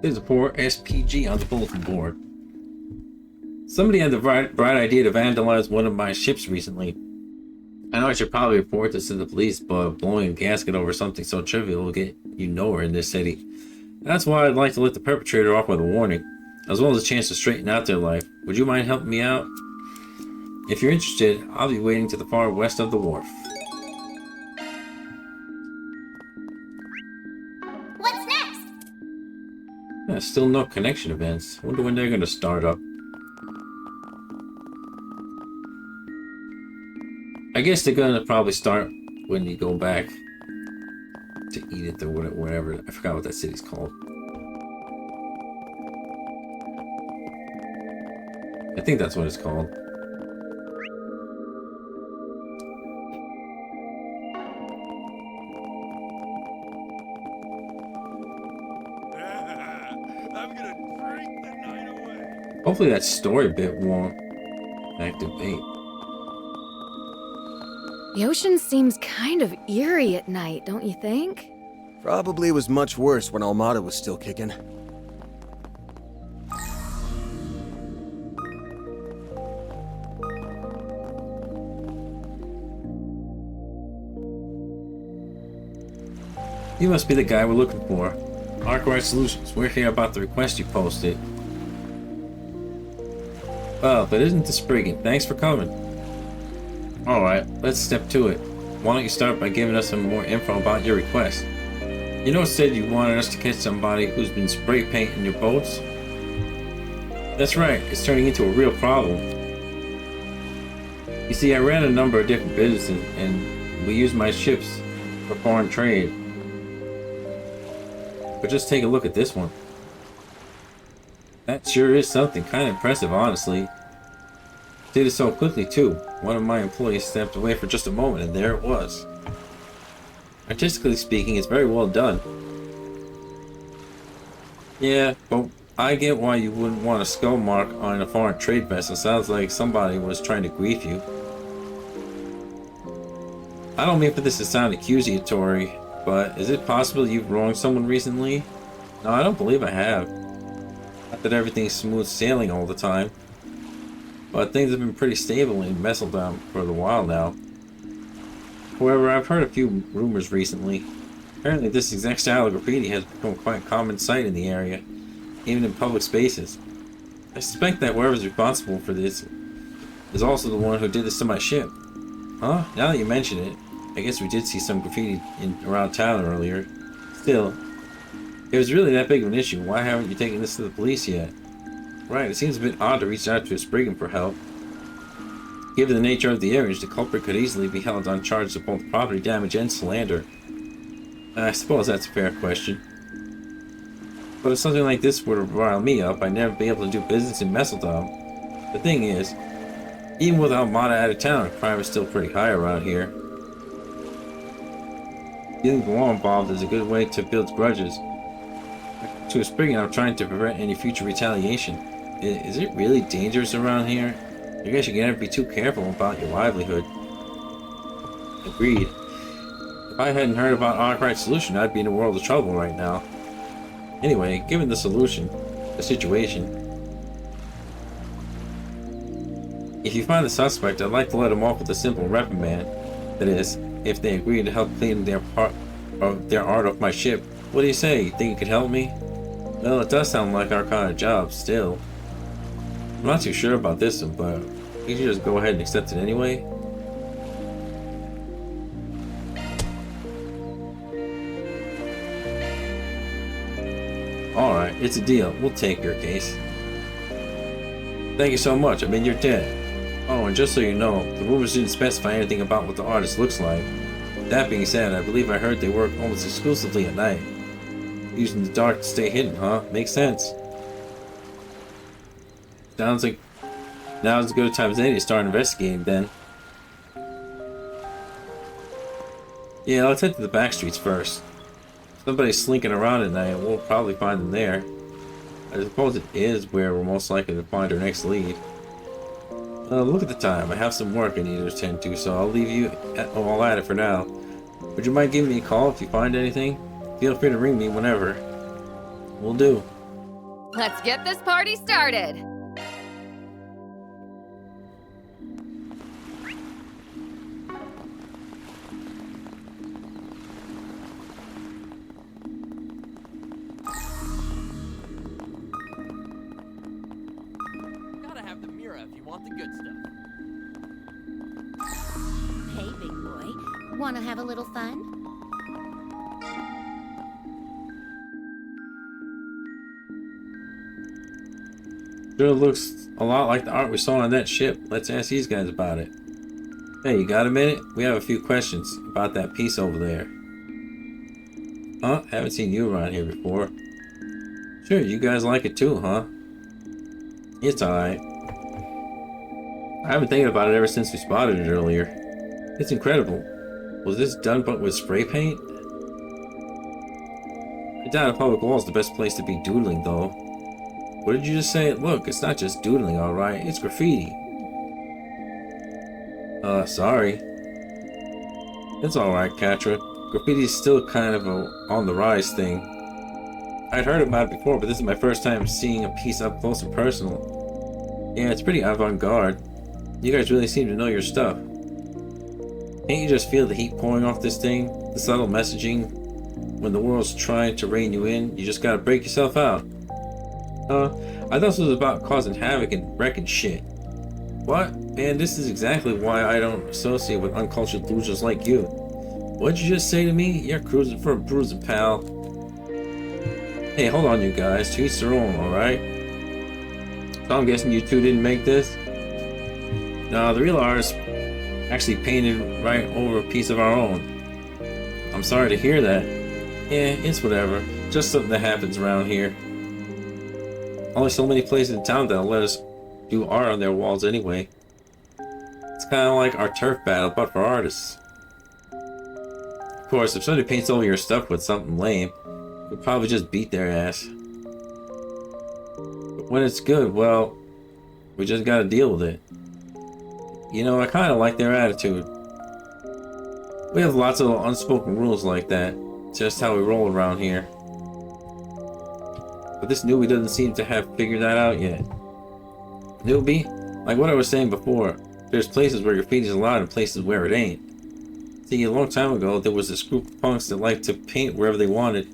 There's a poor SPG on the bulletin board. Somebody had the bright idea to vandalize one of my ships recently. I know I should probably report this to the police, but blowing a gasket over something so trivial will get you nowhere in this city. That's why I'd like to let the perpetrator off with a warning, as well as a chance to straighten out their life. Would you mind helping me out? If you're interested, I'll be waiting to the far west of the wharf. What's next? Still no connection events. Wonder when they're gonna start up. I guess they're gonna probably start when you go back to Edith or whatever. I forgot what that city's called. I think that's what it's called. I'm gonna drink the night away. Hopefully that story bit won't activate. The ocean seems kind of eerie at night, don't you think? Probably was much worse when Almada was still kicking. You must be the guy we're looking for. Arkwright Solutions, we're here about the request you posted. Well, but isn't this Spriggan? Thanks for coming. Alright, let's step to it. Why don't you start by giving us some more info about your request? You know it said you wanted us to catch somebody who's been spray painting your boats? That's right, it's turning into a real problem. You see, I ran a number of different businesses, and we used my ships for foreign trade. But just take a look at this one. That sure is something kind of impressive, honestly. Did it so quickly, too. One of my employees stepped away for just a moment, and there it was. Artistically speaking, it's very well done. Yeah, but I get why you wouldn't want a skull mark on a foreign trade vessel. Sounds like somebody was trying to grief you. I don't mean for this to sound accusatory, but is it possible you've wronged someone recently? No, I don't believe I have. Not that everything's smooth sailing all the time, but things have been pretty stable in Messeldom for a while now. However, I've heard a few rumors recently. Apparently this exact style of graffiti has become quite a common sight in the area, even in public spaces. I suspect that whoever's responsible for this is also the one who did this to my ship. Huh? Now that you mention it, I guess we did see some graffiti around town earlier. Still, if it was really that big of an issue, why haven't you taken this to the police yet? Right, it seems a bit odd to reach out to a Spriggan for help. Given the nature of the image, the culprit could easily be held on charges of both property damage and slander. I suppose that's a fair question. But if something like this were to rile me up, I'd never be able to do business in Messeldom. The thing is, even with Almada out of town, crime is still pretty high around here. Getting the law involved is a good way to build grudges. To a Spriggan, I'm trying to prevent any future retaliation. Is it really dangerous around here? I guess you can never be too careful about your livelihood. Agreed. If I hadn't heard about Arkwright's solution, I'd be in a world of trouble right now. Anyway, given the situation, if you find the suspect, I'd like to let him off with a simple reprimand. That is, if they agree to help clean their art off my ship. What do you say? You think you could help me? Well, it does sound like our kind of job, still. I'm not too sure about this one, but we should just go ahead and accept it anyway. It's a deal. We'll take your case. Thank you so much. I mean, you're dead. Oh, and just so you know, the rumors didn't specify anything about what the artist looks like. That being said, I believe I heard they work almost exclusively at night. Using the dark to stay hidden, huh? Makes sense. Sounds like now's as good a time as any to start investigating then. Yeah, let's head to the back streets first. If somebody's slinking around at night, we'll probably find them there. I suppose it is where we're most likely to find our next lead. Look at the time. I have some work I need to attend to, so I'll leave you all at it for now. Would you mind giving me a call if you find anything? Feel free to ring me whenever. Will do. Let's get this party started. Gotta have the mirror if you want the good stuff. Hey, big boy. Wanna have a little fun? Sure looks a lot like the art we saw on that ship. Let's ask these guys about it. Hey, you got a minute? We have a few questions about that piece over there. Huh? Haven't seen you around here before. Sure, you guys like it too, huh? It's alright. I've been thinking about it ever since we spotted it earlier. It's incredible. Was this done but with spray paint? I doubt a public wall is the best place to be doodling, though. What did you just say? Look, it's not just doodling, alright. It's graffiti. Sorry. It's alright, Katra. Graffiti's still kind of a on the rise thing. I'd heard about it before, but this is my first time seeing a piece up close and personal. Yeah, it's pretty avant-garde. You guys really seem to know your stuff. Can't you just feel the heat pouring off this thing? The subtle messaging? When the world's trying to rein you in, you just gotta break yourself out. I thought this was about causing havoc and wrecking shit. What? Man, this is exactly why I don't associate with uncultured losers like you. What'd you just say to me? You're cruising for a bruising, pal. Hey, hold on, you guys. To each their own, alright? So I'm guessing you two didn't make this? No, the real artist actually painted right over a piece of our own. I'm sorry to hear that. Yeah, it's whatever. Just something that happens around here. Only so many places in town that'll let us do art on their walls anyway. It's kind of like our turf battle, but for artists. Of course, if somebody paints over your stuff with something lame, we'll probably just beat their ass. But when it's good, well, we just gotta deal with it. You know, I kind of like their attitude. We have lots of unspoken rules like that. It's just how we roll around here. But this newbie doesn't seem to have figured that out yet. Newbie? Like what I was saying before, there's places where graffiti is allowed and places where it ain't. See, a long time ago, there was this group of punks that liked to paint wherever they wanted.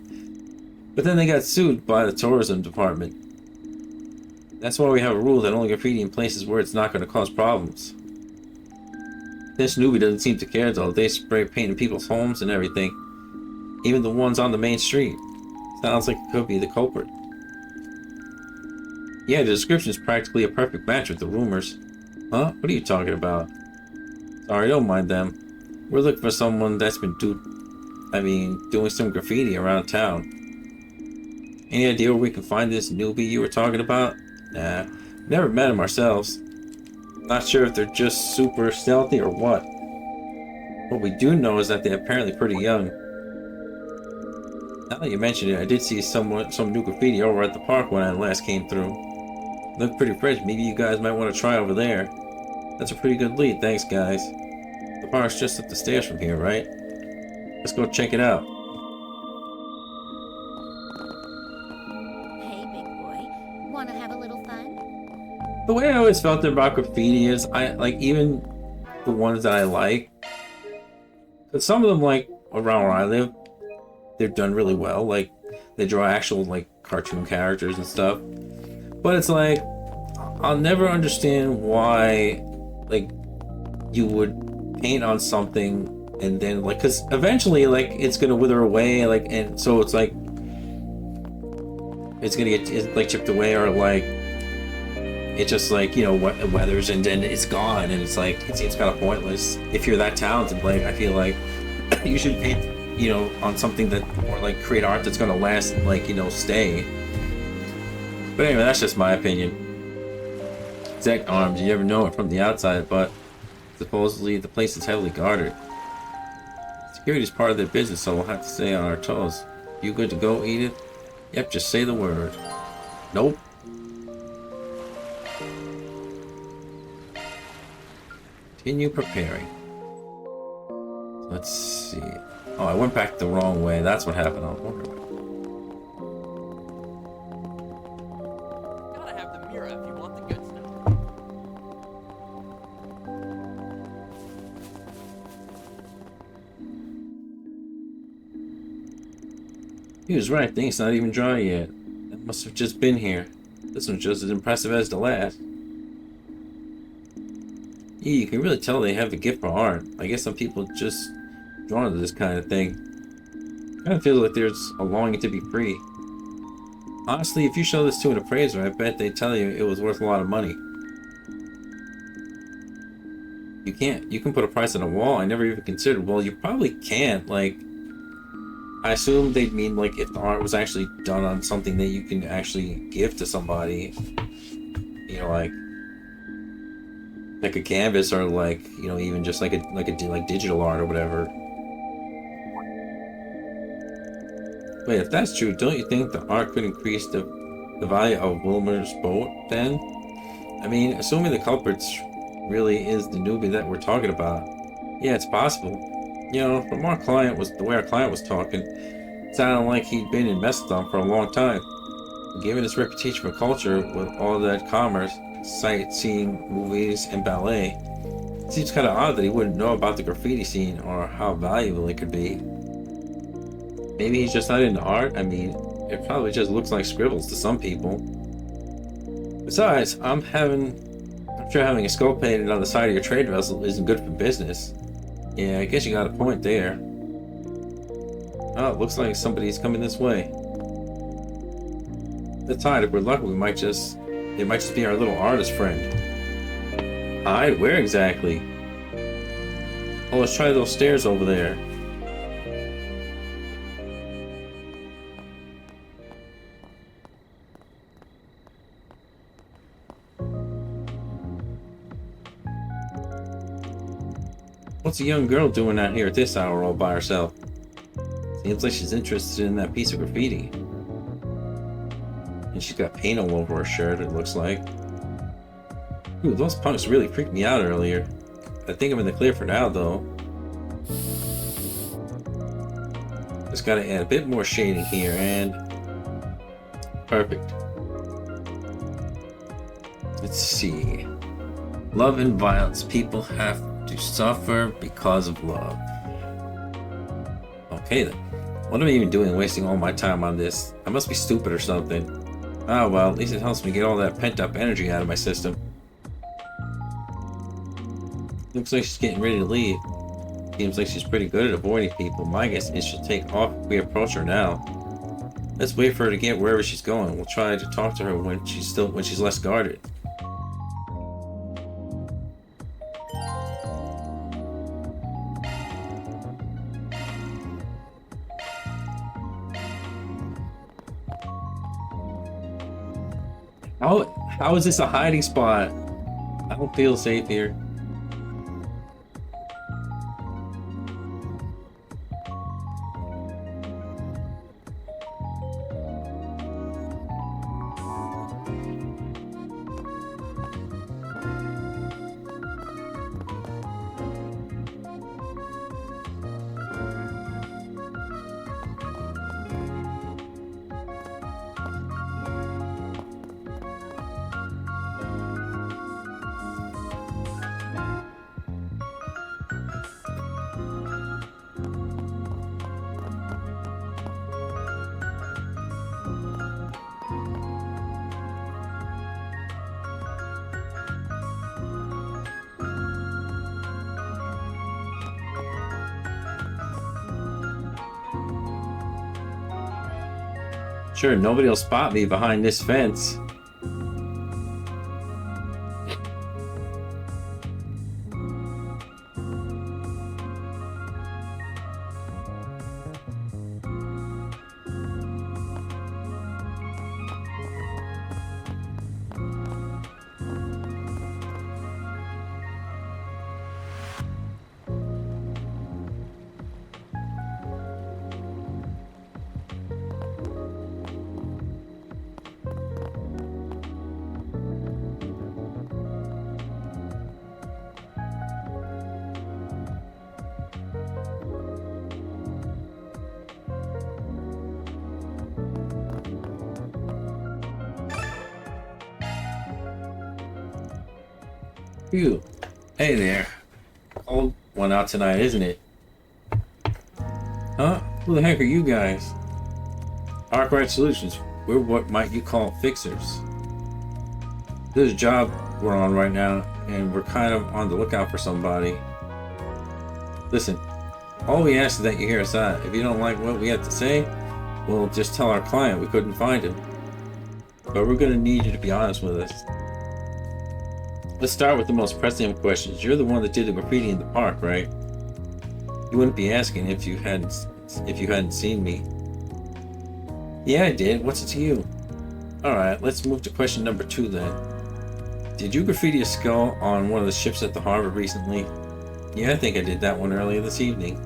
But then they got sued by the tourism department. That's why we have a rule that only graffiti in places where it's not going to cause problems. This newbie doesn't seem to care though. They spray paint in people's homes and everything. Even the ones on the main street. Sounds like it could be the culprit. Yeah, the description's practically a perfect match with the rumors. Huh? What are you talking about? Sorry, don't mind them. We're looking for someone that's been doing some graffiti around town. Any idea where we can find this newbie you were talking about? Nah, never met him ourselves. Not sure if they're just super stealthy or what. What we do know is that they're apparently pretty young. Now that you mention it, I did see some new graffiti over at the park when I last came through. Looked pretty fresh. Maybe you guys might want to try over there. That's a pretty good lead, thanks guys. The park's just up the stairs from here, right? Let's go check it out. Hey, big boy. Wanna have a little fun? The way I always felt about graffiti is, I like even the ones that I like. But some of them, like around where I live, they're done really well. Like they draw actual like cartoon characters and stuff. But it's like I'll never understand why like you would paint on something and then like, because eventually like it's gonna wither away, like, and so it's like it's gonna get like chipped away, or like it just like, you know, weathers and then it's gone, and it's like it seems kind of pointless. If you're that talented, like I feel like you should paint, you know, on something that, or like create art that's gonna last and like, you know, stay. But anyway, that's just my opinion. Exact arms, you never know it from the outside, but supposedly the place is heavily guarded. Security is part of their business, so we'll have to stay on our toes. You good to go, Edith? Yep, just say the word. Nope. Continue preparing. Let's see. Oh, I went back the wrong way. That's what happened. I wonder why. Gotta have the mirror if you want the good stuff. He was right. Thing's not even dry yet. It must have just been here. This one's just as impressive as the last. Yeah, you can really tell they have a gift for art. I guess some people just drawn to this kind of thing. Kind of feels like there's a longing to be free. Honestly, if you show this to an appraiser, I bet they'd tell you it was worth a lot of money. You can't. You can put a price on a wall. I never even considered. Well, you probably can't. Like, I assume they'd mean like if the art was actually done on something that you can actually give to somebody. You know, like a canvas, or like, you know, even just like digital art or whatever. Wait, if that's true, don't you think the art could increase the value of Wilmer's boat then? I mean, assuming the culprit really is the newbie that we're talking about. Yeah, it's possible. You know, from the way our client was talking, it sounded like he'd been in Mastodon for a long time. Given his reputation for culture with all that commerce, sightseeing, movies, and ballet, it seems kind of odd that he wouldn't know about the graffiti scene or how valuable it could be. Maybe he's just not into art. I mean, it probably just looks like scribbles to some people. Besides, I'm sure having a skull painted on the side of your trade vessel isn't good for business. Yeah, I guess you got a point there. Oh, it looks like somebody's coming this way. That's hide. If we're lucky, it might just be our little artist friend. Hide? Where exactly? Oh, let's try those stairs over there. What's a young girl doing out here at this hour all by herself? Seems like she's interested in that piece of graffiti. And she's got paint all over her shirt, it looks like. Ooh, those punks really freaked me out earlier. I think I'm in the clear for now, though. Just gotta add a bit more shading here, and... perfect. Let's see. Love and violence. People have to suffer because of love. Okay then. What am I even doing wasting all my time on this? I must be stupid or something. Ah well, at least it helps me get all that pent up energy out of my system. Looks like she's getting ready to leave. Seems like she's pretty good at avoiding people. My guess is she'll take off if we approach her now. Let's wait for her to get wherever she's going. We'll try to talk to her when she's less guarded. How is this a hiding spot? I don't feel safe here. Sure, nobody will spot me behind this fence. Phew. Hey there. Cold one out tonight, isn't it? Huh? Who the heck are you guys? Arkwright Solutions. We're what might you call fixers. There's a job we're on right now, and we're kind of on the lookout for somebody. Listen, all we ask is that you hear us out. If you don't like what we have to say, we'll just tell our client we couldn't find him. But we're gonna need you to be honest with us. Let's start with the most pressing of questions. You're the one that did the graffiti in the park, right? You wouldn't be asking if you hadn't seen me. Yeah, I did. What's it to you? Alright, let's move to question number 2 then. Did you graffiti a skull on one of the ships at the harbor recently? Yeah, I think I did that one earlier this evening.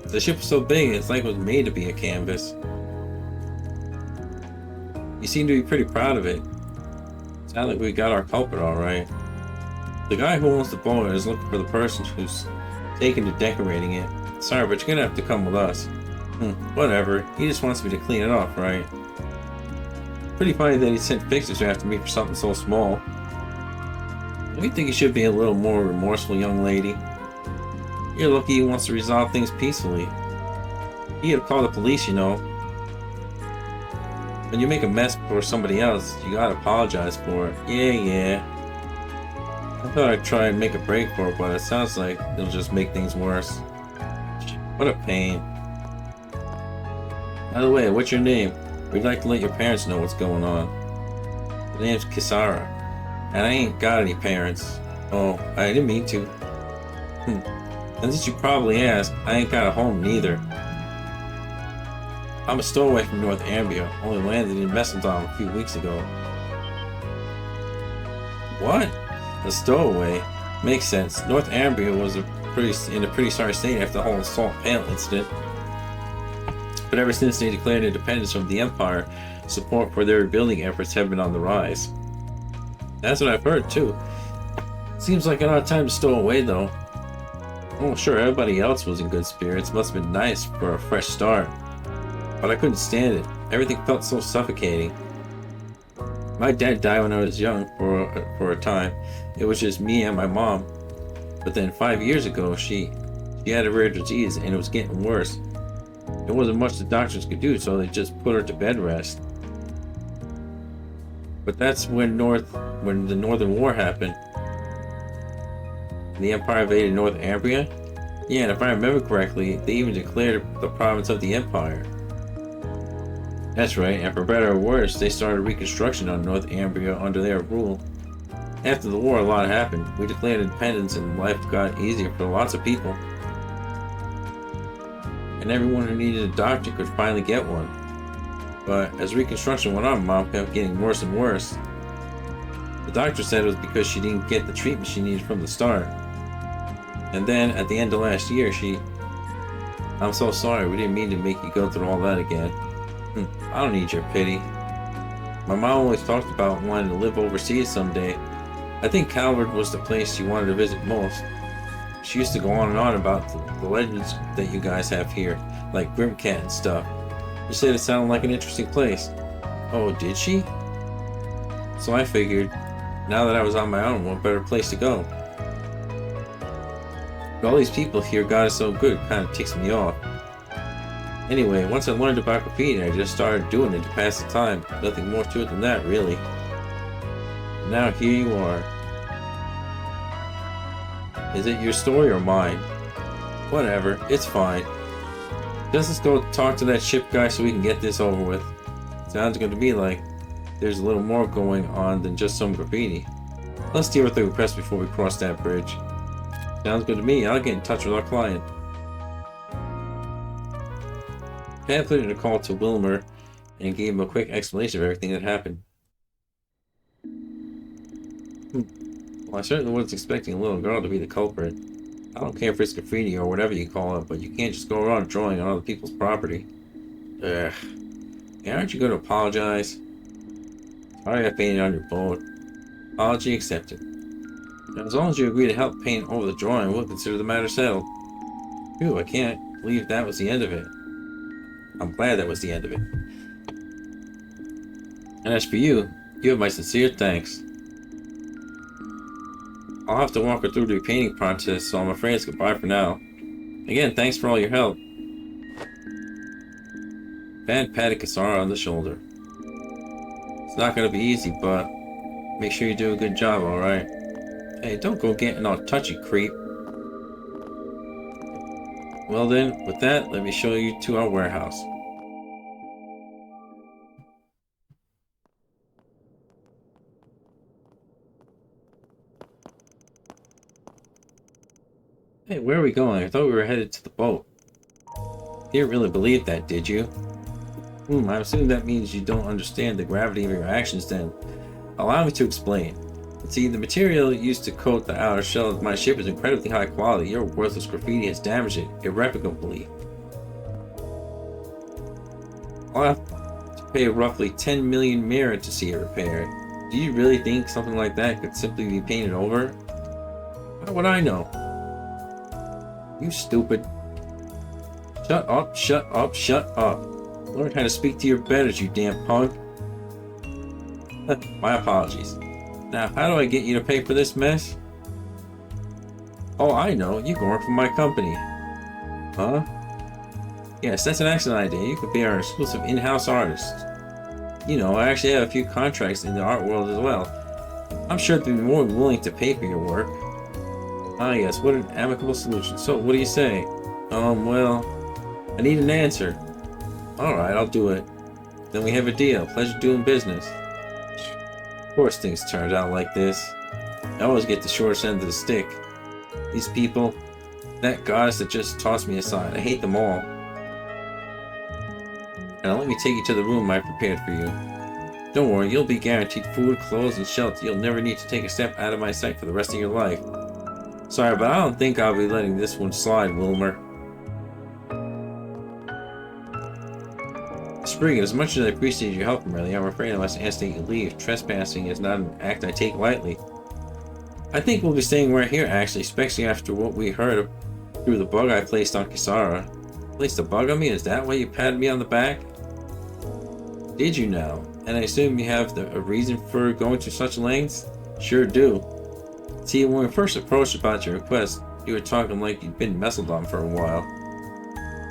The ship was so big, it's like it was made to be a canvas. You seem to be pretty proud of it. Sounds like we got our culprit alright. The guy who owns the boat is looking for the person who's taken to decorating it. Sorry, but you're gonna have to come with us. Whatever. He just wants me to clean it off, right? Pretty funny that he sent fixers after me for something so small. Don't you think you should be a little more remorseful, young lady? You're lucky he wants to resolve things peacefully. He had to call the police, you know. When you make a mess for somebody else, you gotta apologize for it. Yeah. I thought I'd try and make a break for it, but it sounds like it'll just make things worse. What a pain. By the way, what's your name? We'd like to let your parents know what's going on. The name's Kisara, and I ain't got any parents. Oh, I didn't mean to. And since you probably asked, I ain't got a home neither. I'm a stowaway from North Ambia, only landed in Messendom a few weeks ago. What? A stowaway? Makes sense. North Ambia was in a pretty sorry state after the whole Salt Panel incident. But ever since they declared independence from the Empire, support for their rebuilding efforts have been on the rise. That's what I've heard too. Seems like an odd time to stow away though. Oh sure, everybody else was in good spirits. Must have been nice for a fresh start. But I couldn't stand it. Everything felt so suffocating. My dad died when I was young for a time. It was just me and my mom. But then 5 years ago, she had a rare disease and it was getting worse. There wasn't much the doctors could do, so they just put her to bed rest. But that's when the Northern War happened. The Empire invaded North Ambria? Yeah, and if I remember correctly, they even declared the province of the Empire. That's right, and for better or worse, they started reconstruction on North Ambria under their rule. After the war, a lot happened. We declared independence and life got easier for lots of people. And everyone who needed a doctor could finally get one. But as reconstruction went on, Mom kept getting worse and worse. The doctor said it was because she didn't get the treatment she needed from the start. And then, at the end of last year, I'm so sorry, we didn't mean to make you go through all that again. I don't need your pity. My mom always talked about wanting to live overseas someday. I think Calvert was the place she wanted to visit most. She used to go on and on about the legends that you guys have here, like Grimcat and stuff. She said it sounded like an interesting place. Oh, did she? So I figured, now that I was on my own, what better place to go? But all these people here got it so good, it kind of ticks me off. Anyway, once I learned about graffiti, I just started doing it to pass the time. Nothing more to it than that, really. And now here you are. Is it your story or mine? Whatever, it's fine. Just let's go talk to that ship guy so we can get this over with. Sounds good to me like there's a little more going on than just some graffiti. Let's deal with the request before we cross that bridge. Sounds good to me. I'll get in touch with our client. Pat put in a call to Wilmer and gave him a quick explanation of everything that happened. Well, I certainly wasn't expecting a little girl to be the culprit. I don't care if it's graffiti or whatever you call it, but you can't just go around drawing on other people's property. Ugh. Yeah, aren't you going to apologize? Sorry I painted on your boat. Apology accepted. As long as you agree to help paint over the drawing, we'll consider the matter settled. Phew, I can't believe that was the end of it. I'm glad that was the end of it. And as for you, you have my sincere thanks. I'll have to walk her through the repainting process, so I'm afraid it's goodbye for now. Again, thanks for all your help. Van patted Kasara on the shoulder. It's not gonna be easy, but make sure you do a good job, alright? Hey, don't go getting all touchy, creep. Well then, with that, let me show you to our warehouse. Hey, where are we going? I thought we were headed to the boat. You didn't really believe that, did you? I'm assuming that means you don't understand the gravity of your actions then. Allow me to explain. See, the material used to coat the outer shell of my ship is incredibly high quality. Your worthless graffiti has damaged it irreparably. I'll have to pay roughly 10 million mira to see it repaired. Do you really think something like that could simply be painted over? How would I know? You stupid. Shut up, shut up, shut up. Learn how to speak to your betters, you damn punk. My apologies. Now, how do I get you to pay for this mess? Oh, I know. You can work for my company. Huh? Yes, that's an excellent idea. You could be our exclusive in-house artist. You know, I actually have a few contracts in the art world as well. I'm sure they'd be more than willing to pay for your work. Ah, yes, what an amicable solution. So, what do you say? Well, I need an answer. Alright, I'll do it. Then we have a deal. Pleasure doing business. Of course things turned out like this. I always get the shortest end of the stick. These people, that goddess that just tossed me aside, I hate them all. Now let me take you to the room I prepared for you. Don't worry, you'll be guaranteed food, clothes, and shelter. You'll never need to take a step out of my sight for the rest of your life. Sorry, but I don't think I'll be letting this one slide, Wilmer. Spriggan, as much as I appreciate your help, Merely, I'm afraid I must ask that you leave. Trespassing is not an act I take lightly. I think we'll be staying right here, actually, especially after what we heard through the bug I placed on Kisara. Placed a bug on me? Is that why you patted me on the back? Did you now? And I assume you have a reason for going to such lengths? Sure do. See, when we first approached about your request, you were talking like you'd been messled on for a while.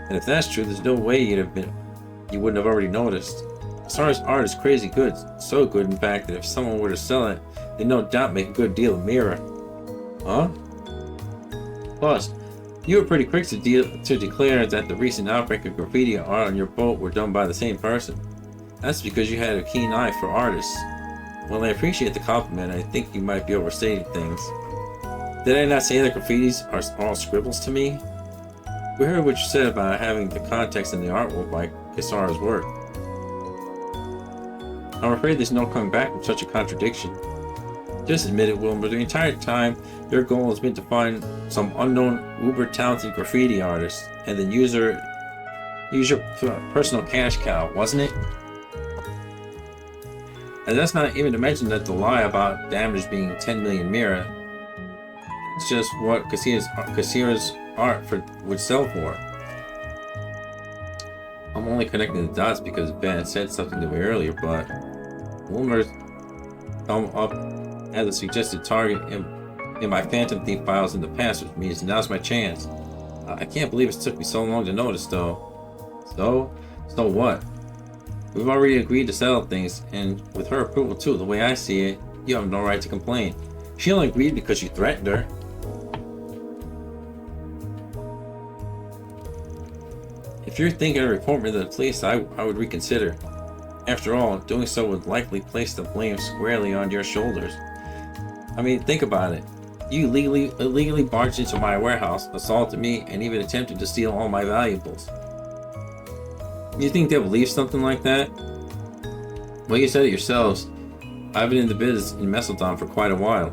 And if that's true, there's no way you wouldn't have already noticed. Kisara's art is crazy good, so good in fact that if someone were to sell it, they'd no doubt make a good deal of Mira. Huh? Plus, you were pretty quick to declare that the recent outbreak of graffiti art on your boat were done by the same person. That's because you had a keen eye for artists. Well, I appreciate the compliment. I think you might be overstating things. Did I not say that graffitis are all scribbles to me? We heard what you said about having the context in the artwork by Kisara's work. I'm afraid there's no coming back from such a contradiction. Just admit it, Wilmer. The entire time, your goal has been to find some unknown, uber-talented graffiti artist, and then use your personal cash cow, wasn't it? And that's not even to mention that the lie about damage being 10 million Mira. It's just what Kisara's art would sell for. I'm only connecting the dots because Van said something to me earlier, but Wilmer's thumb up as a suggested target in my Phantom Thief files in the past, which means now's my chance. I can't believe it took me so long to notice, though. So what? We've already agreed to settle things, and with her approval too, the way I see it, you have no right to complain. She only agreed because you threatened her. If you're thinking of reporting me to the police, I would reconsider. After all, doing so would likely place the blame squarely on your shoulders. I mean, think about it. You illegally barged into my warehouse, assaulted me, and even attempted to steal all my valuables. You think they'll believe something like that? Well, you said it yourselves. I've been in the biz in Messeldon for quite a while.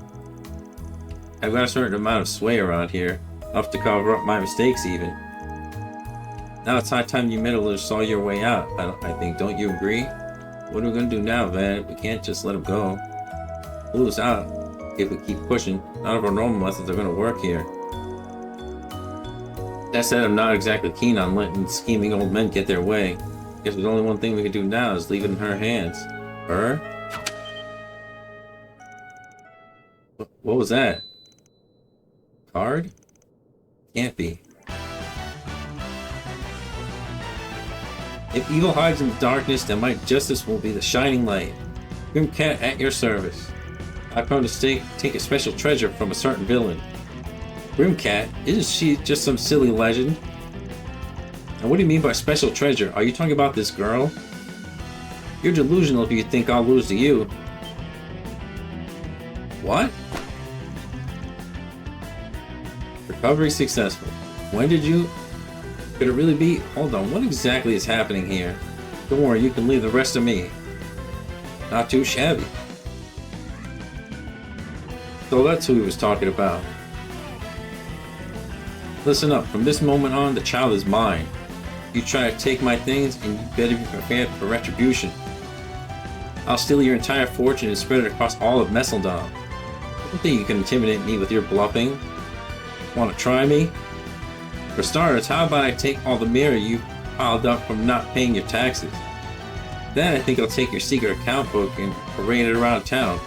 I've got a certain amount of sway around here, enough to cover up my mistakes even. Now it's high time you meddlers saw your way out, I think, don't you agree? What are we gonna do now, Van? We can't just let him go. We'll lose out if we keep pushing. None of our normal methods are gonna work here. That said, I'm not exactly keen on letting scheming old men get their way. Guess there's only one thing we can do now is leave it in her hands. Her? What was that? Card? Can't be. If evil hides in the darkness, then my justice will be the shining light. Grim Cat at your service. I've come to take a special treasure from a certain villain. Grim Cat? Isn't she just some silly legend? And what do you mean by special treasure? Are you talking about this girl? You're delusional if you think I'll lose to you. What? Recovery successful. When did you... Could it really be? Hold on, what exactly is happening here? Don't worry, you can leave the rest of me. Not too shabby. So that's who he was talking about. Listen up, from this moment on, the child is mine. You try to take my things, and you better be prepared for retribution. I'll steal your entire fortune and spread it across all of Messeldon. Don't think you can intimidate me with your bluffing. Want to try me? For starters, how about I take all the mirror you piled up from not paying your taxes? Then I think I'll take your secret account book and parade it around town.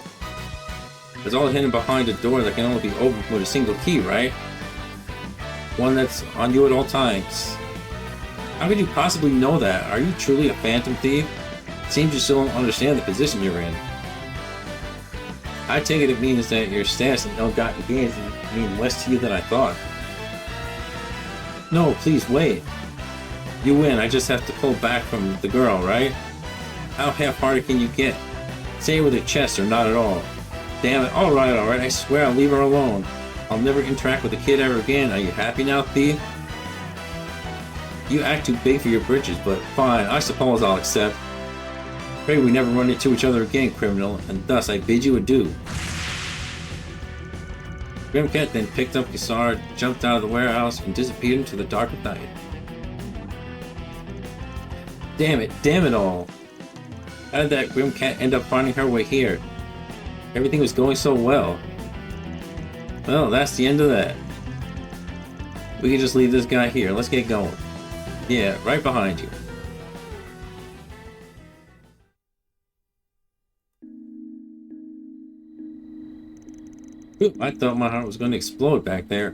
It's all hidden behind a door that can only be opened with a single key, right? One that's on you at all times. How could you possibly know that? Are you truly a phantom thief? Seems you still don't understand the position you're in. I take it means that your status and ill-gotten gains mean less to you than I thought. No, please wait. You win, I just have to pull back from the girl, right? How half-hearted can you get? Say it with your chest or not at all. Damn it, alright, I swear I'll leave her alone. I'll never interact with the kid ever again. Are you happy now, thief? You act too big for your britches, but fine, I suppose I'll accept. Pray we never run into each other again, criminal, and thus I bid you adieu. Grimcat then picked up Cassard, jumped out of the warehouse, and disappeared into the dark of night. Damn it all. How did that Grimcat end up finding her way here? Everything was going so well. Well, that's the end of that. We can just leave this guy here. Let's get going. Yeah, right behind you. Oop, I thought my heart was going to explode back there.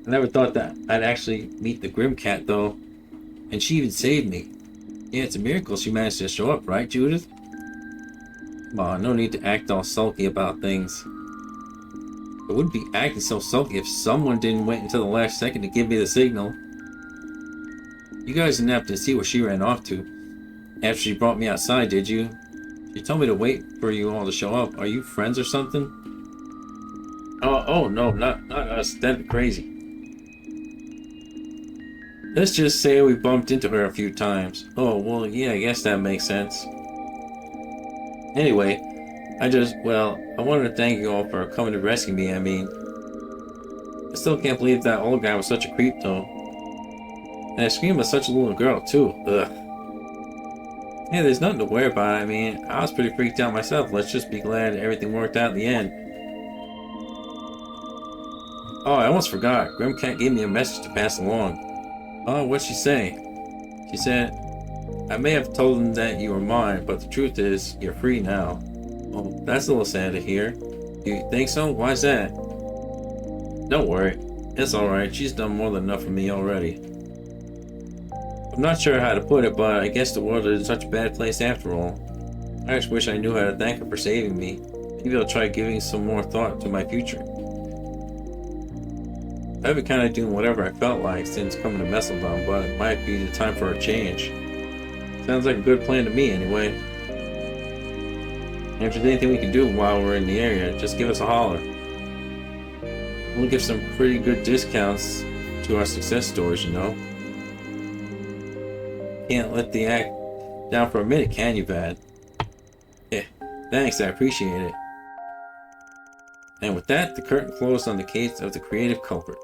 I never thought that I'd actually meet the Grimcat, though. And she even saved me. Yeah, it's a miracle she managed to show up, right, Judith? Come on, no need to act all sulky about things. I wouldn't be acting so sulky if someone didn't wait until the last second to give me the signal. You guys didn't have to see where she ran off to. After she brought me outside, did you? She told me to wait for you all to show up. Are you friends or something? Oh no, not us. That'd be crazy. Let's just say we bumped into her a few times. Oh, well, yeah, I guess that makes sense. Anyway, I wanted to thank you all for coming to rescue me, I mean. I still can't believe that old guy was such a creep, though. And I screamed with such a little girl, too. Ugh. Yeah, there's nothing to worry about. I mean, I was pretty freaked out myself. Let's just be glad everything worked out in the end. Oh, I almost forgot. Grimcat gave me a message to pass along. Oh, what'd she say? She said, I may have told him that you were mine, but the truth is, you're free now. Oh, that's a little sad to hear. You think so? Why's that? Don't worry. It's alright. She's done more than enough for me already. I'm not sure how to put it, but I guess the world is such a bad place after all. I just wish I knew how to thank her for saving me. Maybe I'll try giving some more thought to my future. I've been kind of doing whatever I felt like since coming to Messeldon, but it might be the time for a change. Sounds like a good plan to me, anyway. And if there's anything we can do while we're in the area, just give us a holler. We'll give some pretty good discounts to our success stories, you know. Can't let the act down for a minute, can you, Vad? Yeah, thanks, I appreciate it. And with that, the curtain closed on the case of the creative culprit.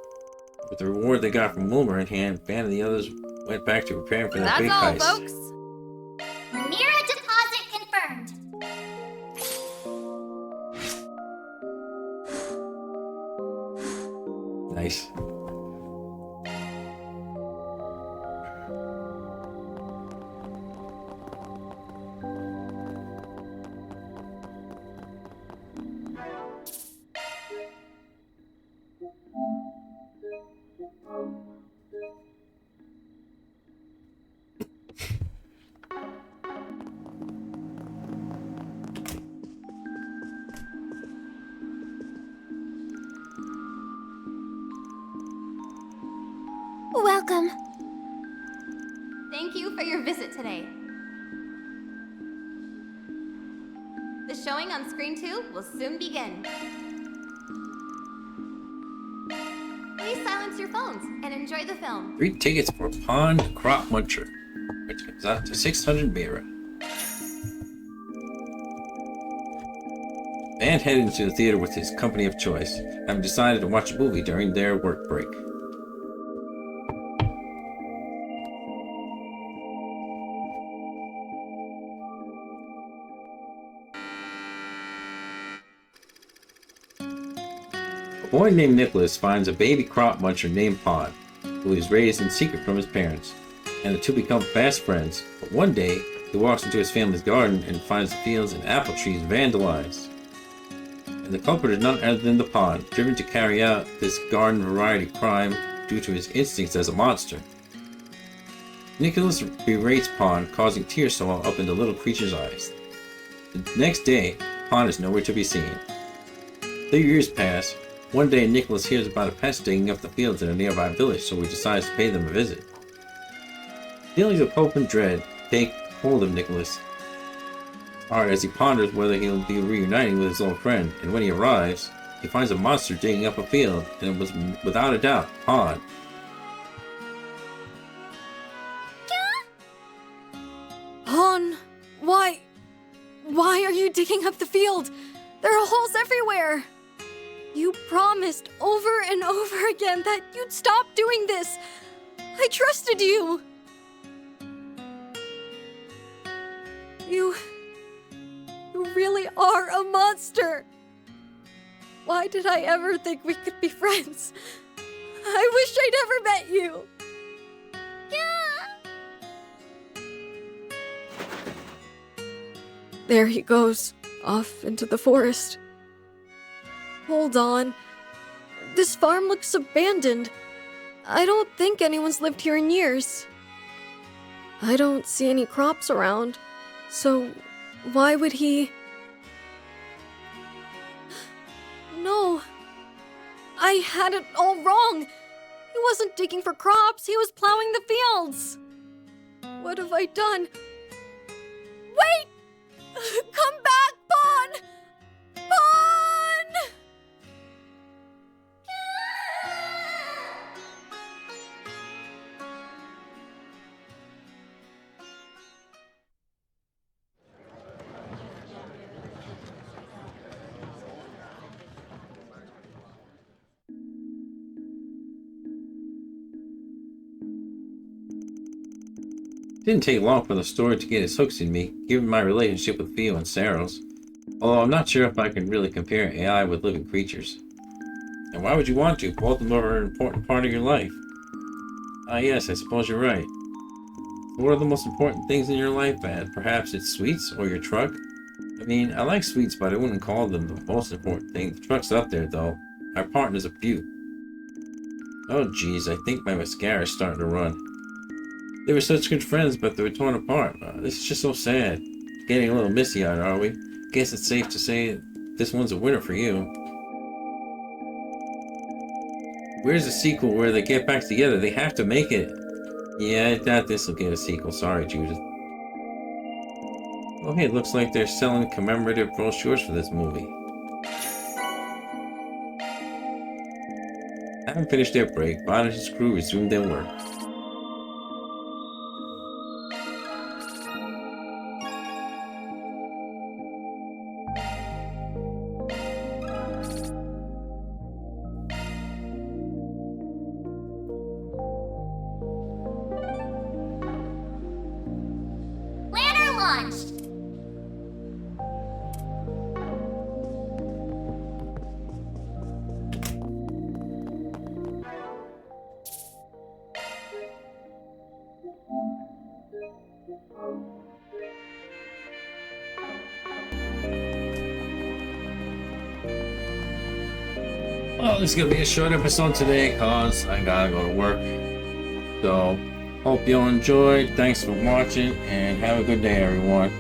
With the reward they got from Wilmer in hand, Van and the others went back to preparing for their big heist. That's all, folks. Mira deposit confirmed. Nice. Welcome. Thank you for your visit today. The showing on Screen 2 will soon begin. Please silence your phones and enjoy the film. 3 tickets for Pond Crop Muncher, which comes out to 600 Mira. Van headed into the theater with his company of choice, having decided to watch a movie during their work break. A boy named Nicholas finds a baby crop muncher named Pond, who is raised in secret from his parents, and the two become fast friends. But one day, he walks into his family's garden and finds the fields and apple trees vandalized. And the culprit is none other than the Pond, driven to carry out this garden variety crime due to his instincts as a monster. Nicholas berates Pond, causing tears to well up in the little creature's eyes. The next day, Pond is nowhere to be seen. 3 years pass. One day, Nicholas hears about a pest digging up the fields in a nearby village, so he decides to pay them a visit. Feelings of hope and dread take hold of Nicholas' heart as he ponders whether he'll be reuniting with his old friend, and when he arrives, he finds a monster digging up a field, and it was, without a doubt, Pond. Hon, why are you digging up the field? There are holes everywhere. You promised over and over again that you'd stop doing this. I trusted you. You really are a monster. Why did I ever think we could be friends? I wish I'd ever met you. There he goes, off into the forest. Hold on. This farm looks abandoned. I don't think anyone's lived here in years. I don't see any crops around, so why would he... No. I had it all wrong. He wasn't digging for crops, he was plowing the fields. What have I done? Wait! Come back, Bon! Bon! It didn't take long for the story to get its hooks in me, given my relationship with Theo and Saros. Although I'm not sure if I can really compare AI with living creatures. And why would you want to? Both of them are an important part of your life. Ah yes, I suppose you're right. What are the most important things in your life, Bad? Perhaps it's sweets or your truck? I mean, I like sweets, but I wouldn't call them the most important thing. The truck's up there, though. Our partner's a beaut. Oh jeez, I think my mascara's starting to run. They were such good friends, but they were torn apart. This is just so sad. Getting a little misty-eyed, are we? Guess it's safe to say this one's a winner for you. Where's the sequel where they get back together? They have to make it. Yeah, I doubt this will get a sequel. Sorry, Judith. Oh, hey, it looks like they're selling commemorative brochures for this movie. Having finished their break, Bonner's crew resumed their work. Planner launched! Well, this is gonna be a short episode today cause I gotta go to work. So, hope you all enjoyed. Thanks for watching and have a good day, everyone.